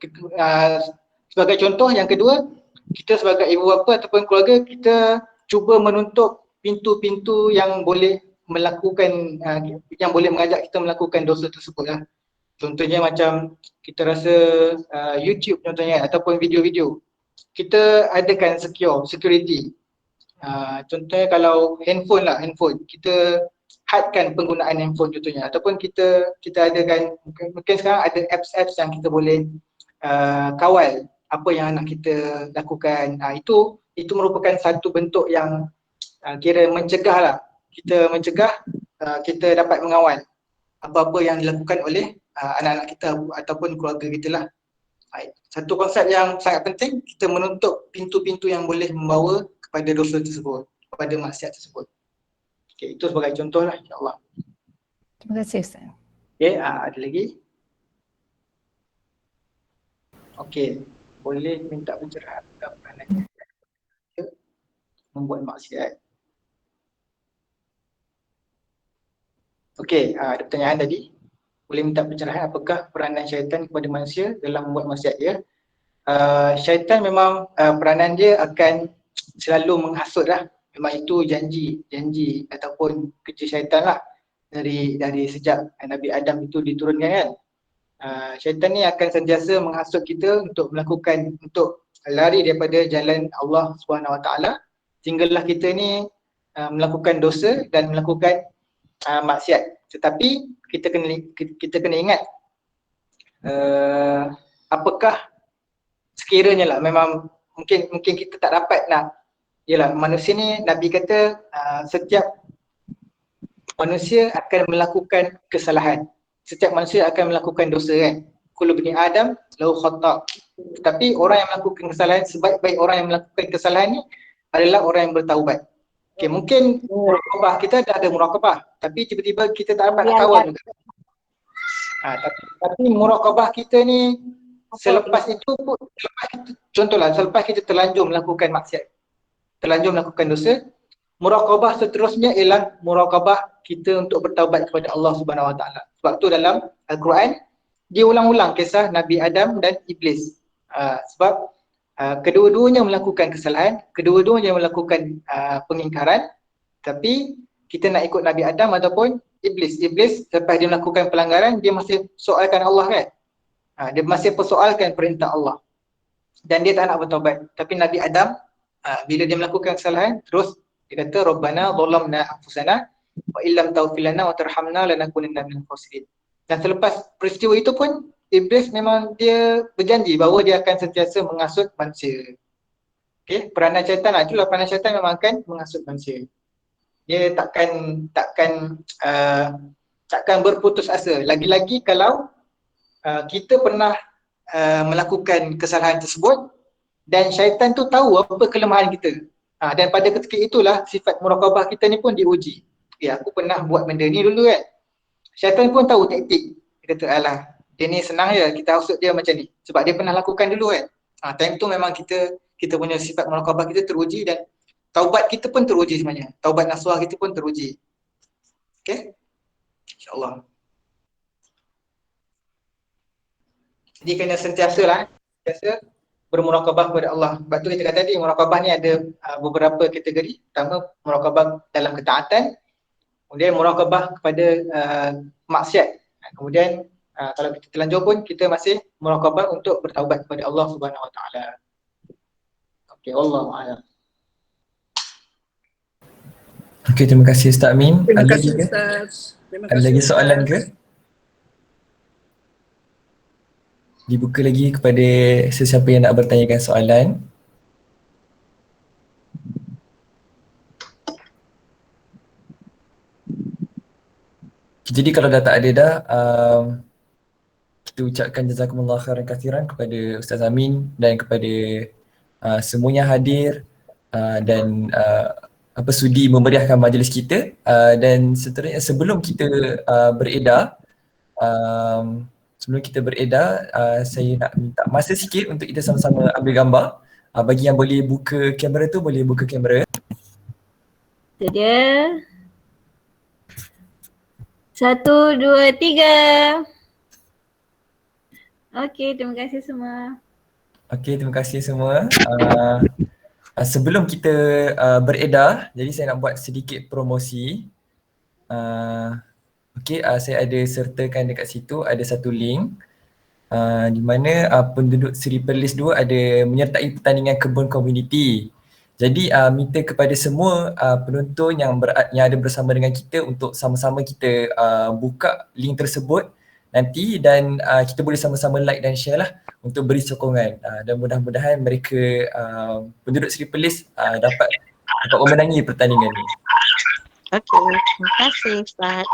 Sebagai contoh yang kedua, kita sebagai ibu bapa ataupun keluarga, kita cuba menutup pintu-pintu yang boleh melakukan yang boleh mengajak kita melakukan dosa tersebut lah. Contohnya macam kita rasa YouTube contohnya, ataupun video-video, kita adakan security. Contohnya kalau handphone, kita hadkan penggunaan handphone contohnya, ataupun kita adakan, mungkin sekarang ada apps yang kita boleh kawal apa yang anak kita lakukan. Itu merupakan satu bentuk yang kira mencegah lah. Kita mencegah, kita dapat mengawal apa-apa yang dilakukan oleh anak-anak kita ataupun keluarga kita lah. Satu konsep yang sangat penting, kita menutup pintu-pintu yang boleh membawa kepada dosa tersebut, kepada maksiat tersebut. Okay, itu sebagai contoh lah, insyaAllah. Terima kasih Ustaz. Okay, ada lagi? Okay, boleh minta pencerahan tentang membuat maksiat. Okay, ada pertanyaan tadi. Boleh minta pencerahan apakah peranan syaitan kepada manusia dalam membuat maksiat dia? Syaitan memang peranan dia akan selalu menghasut lah. Memang itu janji ataupun kerja syaitan lah dari sejak Nabi Adam itu diturunkan kan. Syaitan ni akan sentiasa menghasut kita untuk lari daripada jalan Allah SWT, sehinggalah kita ni melakukan dosa dan melakukan maksiat. Tetapi kita kena ingat, apakah sekiranya lah memang mungkin kita tak dapat nak, yalah manusia ni Nabi kata setiap manusia akan melakukan kesalahan, setiap manusia akan melakukan dosa kan. kullu bani Adam lahu khata'. Tetapi orang yang melakukan kesalahan, sebaik-baik orang yang melakukan kesalahan ni adalah orang yang bertaubat. Okay, mungkin muraqabah kita dah ada muraqabah, tapi tiba-tiba kita tak dapat nak kawal juga. Tapi muraqabah kita ni selepas itu pun, contohlah selepas kita terlanjur melakukan maksiat, terlanjur melakukan dosa, muraqabah seterusnya ialah muraqabah kita untuk bertaubat kepada Allah Subhanahu Wa Taala. Sebab tu dalam Al-Quran dia ulang-ulang kisah Nabi Adam dan Iblis. Sebab kedua-duanya melakukan kesalahan, kedua-duanya melakukan pengingkaran, tapi kita nak ikut Nabi Adam ataupun Iblis. Iblis lepas dia melakukan pelanggaran, dia masih soalkan Allah kan. Dia masih persoalkan perintah Allah. Dan dia tak nak bertaubat. Tapi Nabi Adam, bila dia melakukan kesalahan, terus dia kata, Rabbana zalamna anfusana wa illam taghfir lana wa tarhamna lanakunanna minal khasirin. Dan selepas peristiwa itu pun, Iblis memang dia berjanji bahawa dia akan sentiasa menghasut manusia. Okay, peranan syaitan itulah, peranan syaitan memang akan menghasut manusia. Dia takkan berputus asa. Lagi-lagi kalau kita pernah melakukan kesalahan tersebut dan syaitan tu tahu apa kelemahan kita. Dan pada ketika itulah sifat muraqabah kita ni pun diuji. Okay, aku pernah buat benda ni dulu kan. Syaitan pun tahu taktik. Dia kata, alah, dia ni senang je, kita hasut dia macam ni. Sebab dia pernah lakukan dulu kan. Time tu memang kita punya sifat muraqabah kita teruji dan taubat kita pun teruji sebenarnya. Taubat nasuha kita pun teruji. Okay? InsyaAllah. Jadi kena sentiasa bermuraqabah kepada Allah. Sebab tu kita kata tadi, muraqabah ni ada beberapa kategori. Pertama, muraqabah dalam ketaatan. Kemudian muraqabah kepada maksiat. Kemudian kalau kita terlanjur pun kita masih muraqabah untuk bertaubat kepada Allah Subhanahu Wa Taala. Okey, wallahu a'lam. Okey, terima kasih Ustaz Amin. Terima kasih Ustaz. Ada lagi soalan ke? Dibuka lagi kepada sesiapa yang nak bertanyakan soalan. Jadi kalau dah tak ada dah, kita ucapkan jazakumullah khairan kathiran kepada Ustaz Amin dan kepada semuanya hadir dan sudi memeriahkan majlis kita, dan seterusnya sebelum kita beredar, saya nak minta masa sikit untuk kita sama-sama ambil gambar. Bagi yang boleh buka kamera tu, boleh buka kamera. Itu dia. 1, 2, 3. Okey, terima kasih semua. Okey, terima kasih semua. Sebelum kita beredar, jadi saya nak buat sedikit promosi. Okey, saya ada sertakan dekat situ ada satu link di mana penduduk Seri Perlis 2 ada menyertai pertandingan kebun komuniti. Jadi minta kepada semua penonton yang ada bersama dengan kita untuk sama-sama kita buka link tersebut nanti, dan kita boleh sama-sama like dan share lah untuk beri sokongan, dan mudah-mudahan mereka penduduk Seri Perlis dapat memenangi pertandingan ni. Okey, terima kasih Ustaz.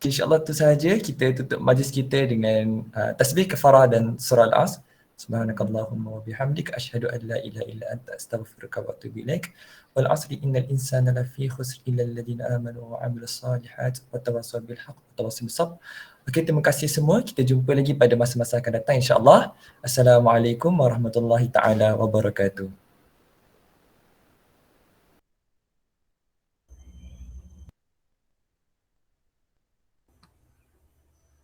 InsyaAllah tu sahaja, kita tutup majlis kita dengan tasbih kafarah dan surah Al-As. Subhanakallahumma wa bihamdika asyhadu an la ilaha illa anta astaghfiruka wa atubu ilaik. Wal 'asri innal insana lafi khusr illa alladhina amanu wa 'amilus solihat wa tawassaw bil haqq wa tawassaw bis sabr. Okey, terima kasih semua. Kita jumpa lagi pada masa-masa akan datang insya-Allah. Assalamualaikum warahmatullahi taala wabarakatuh.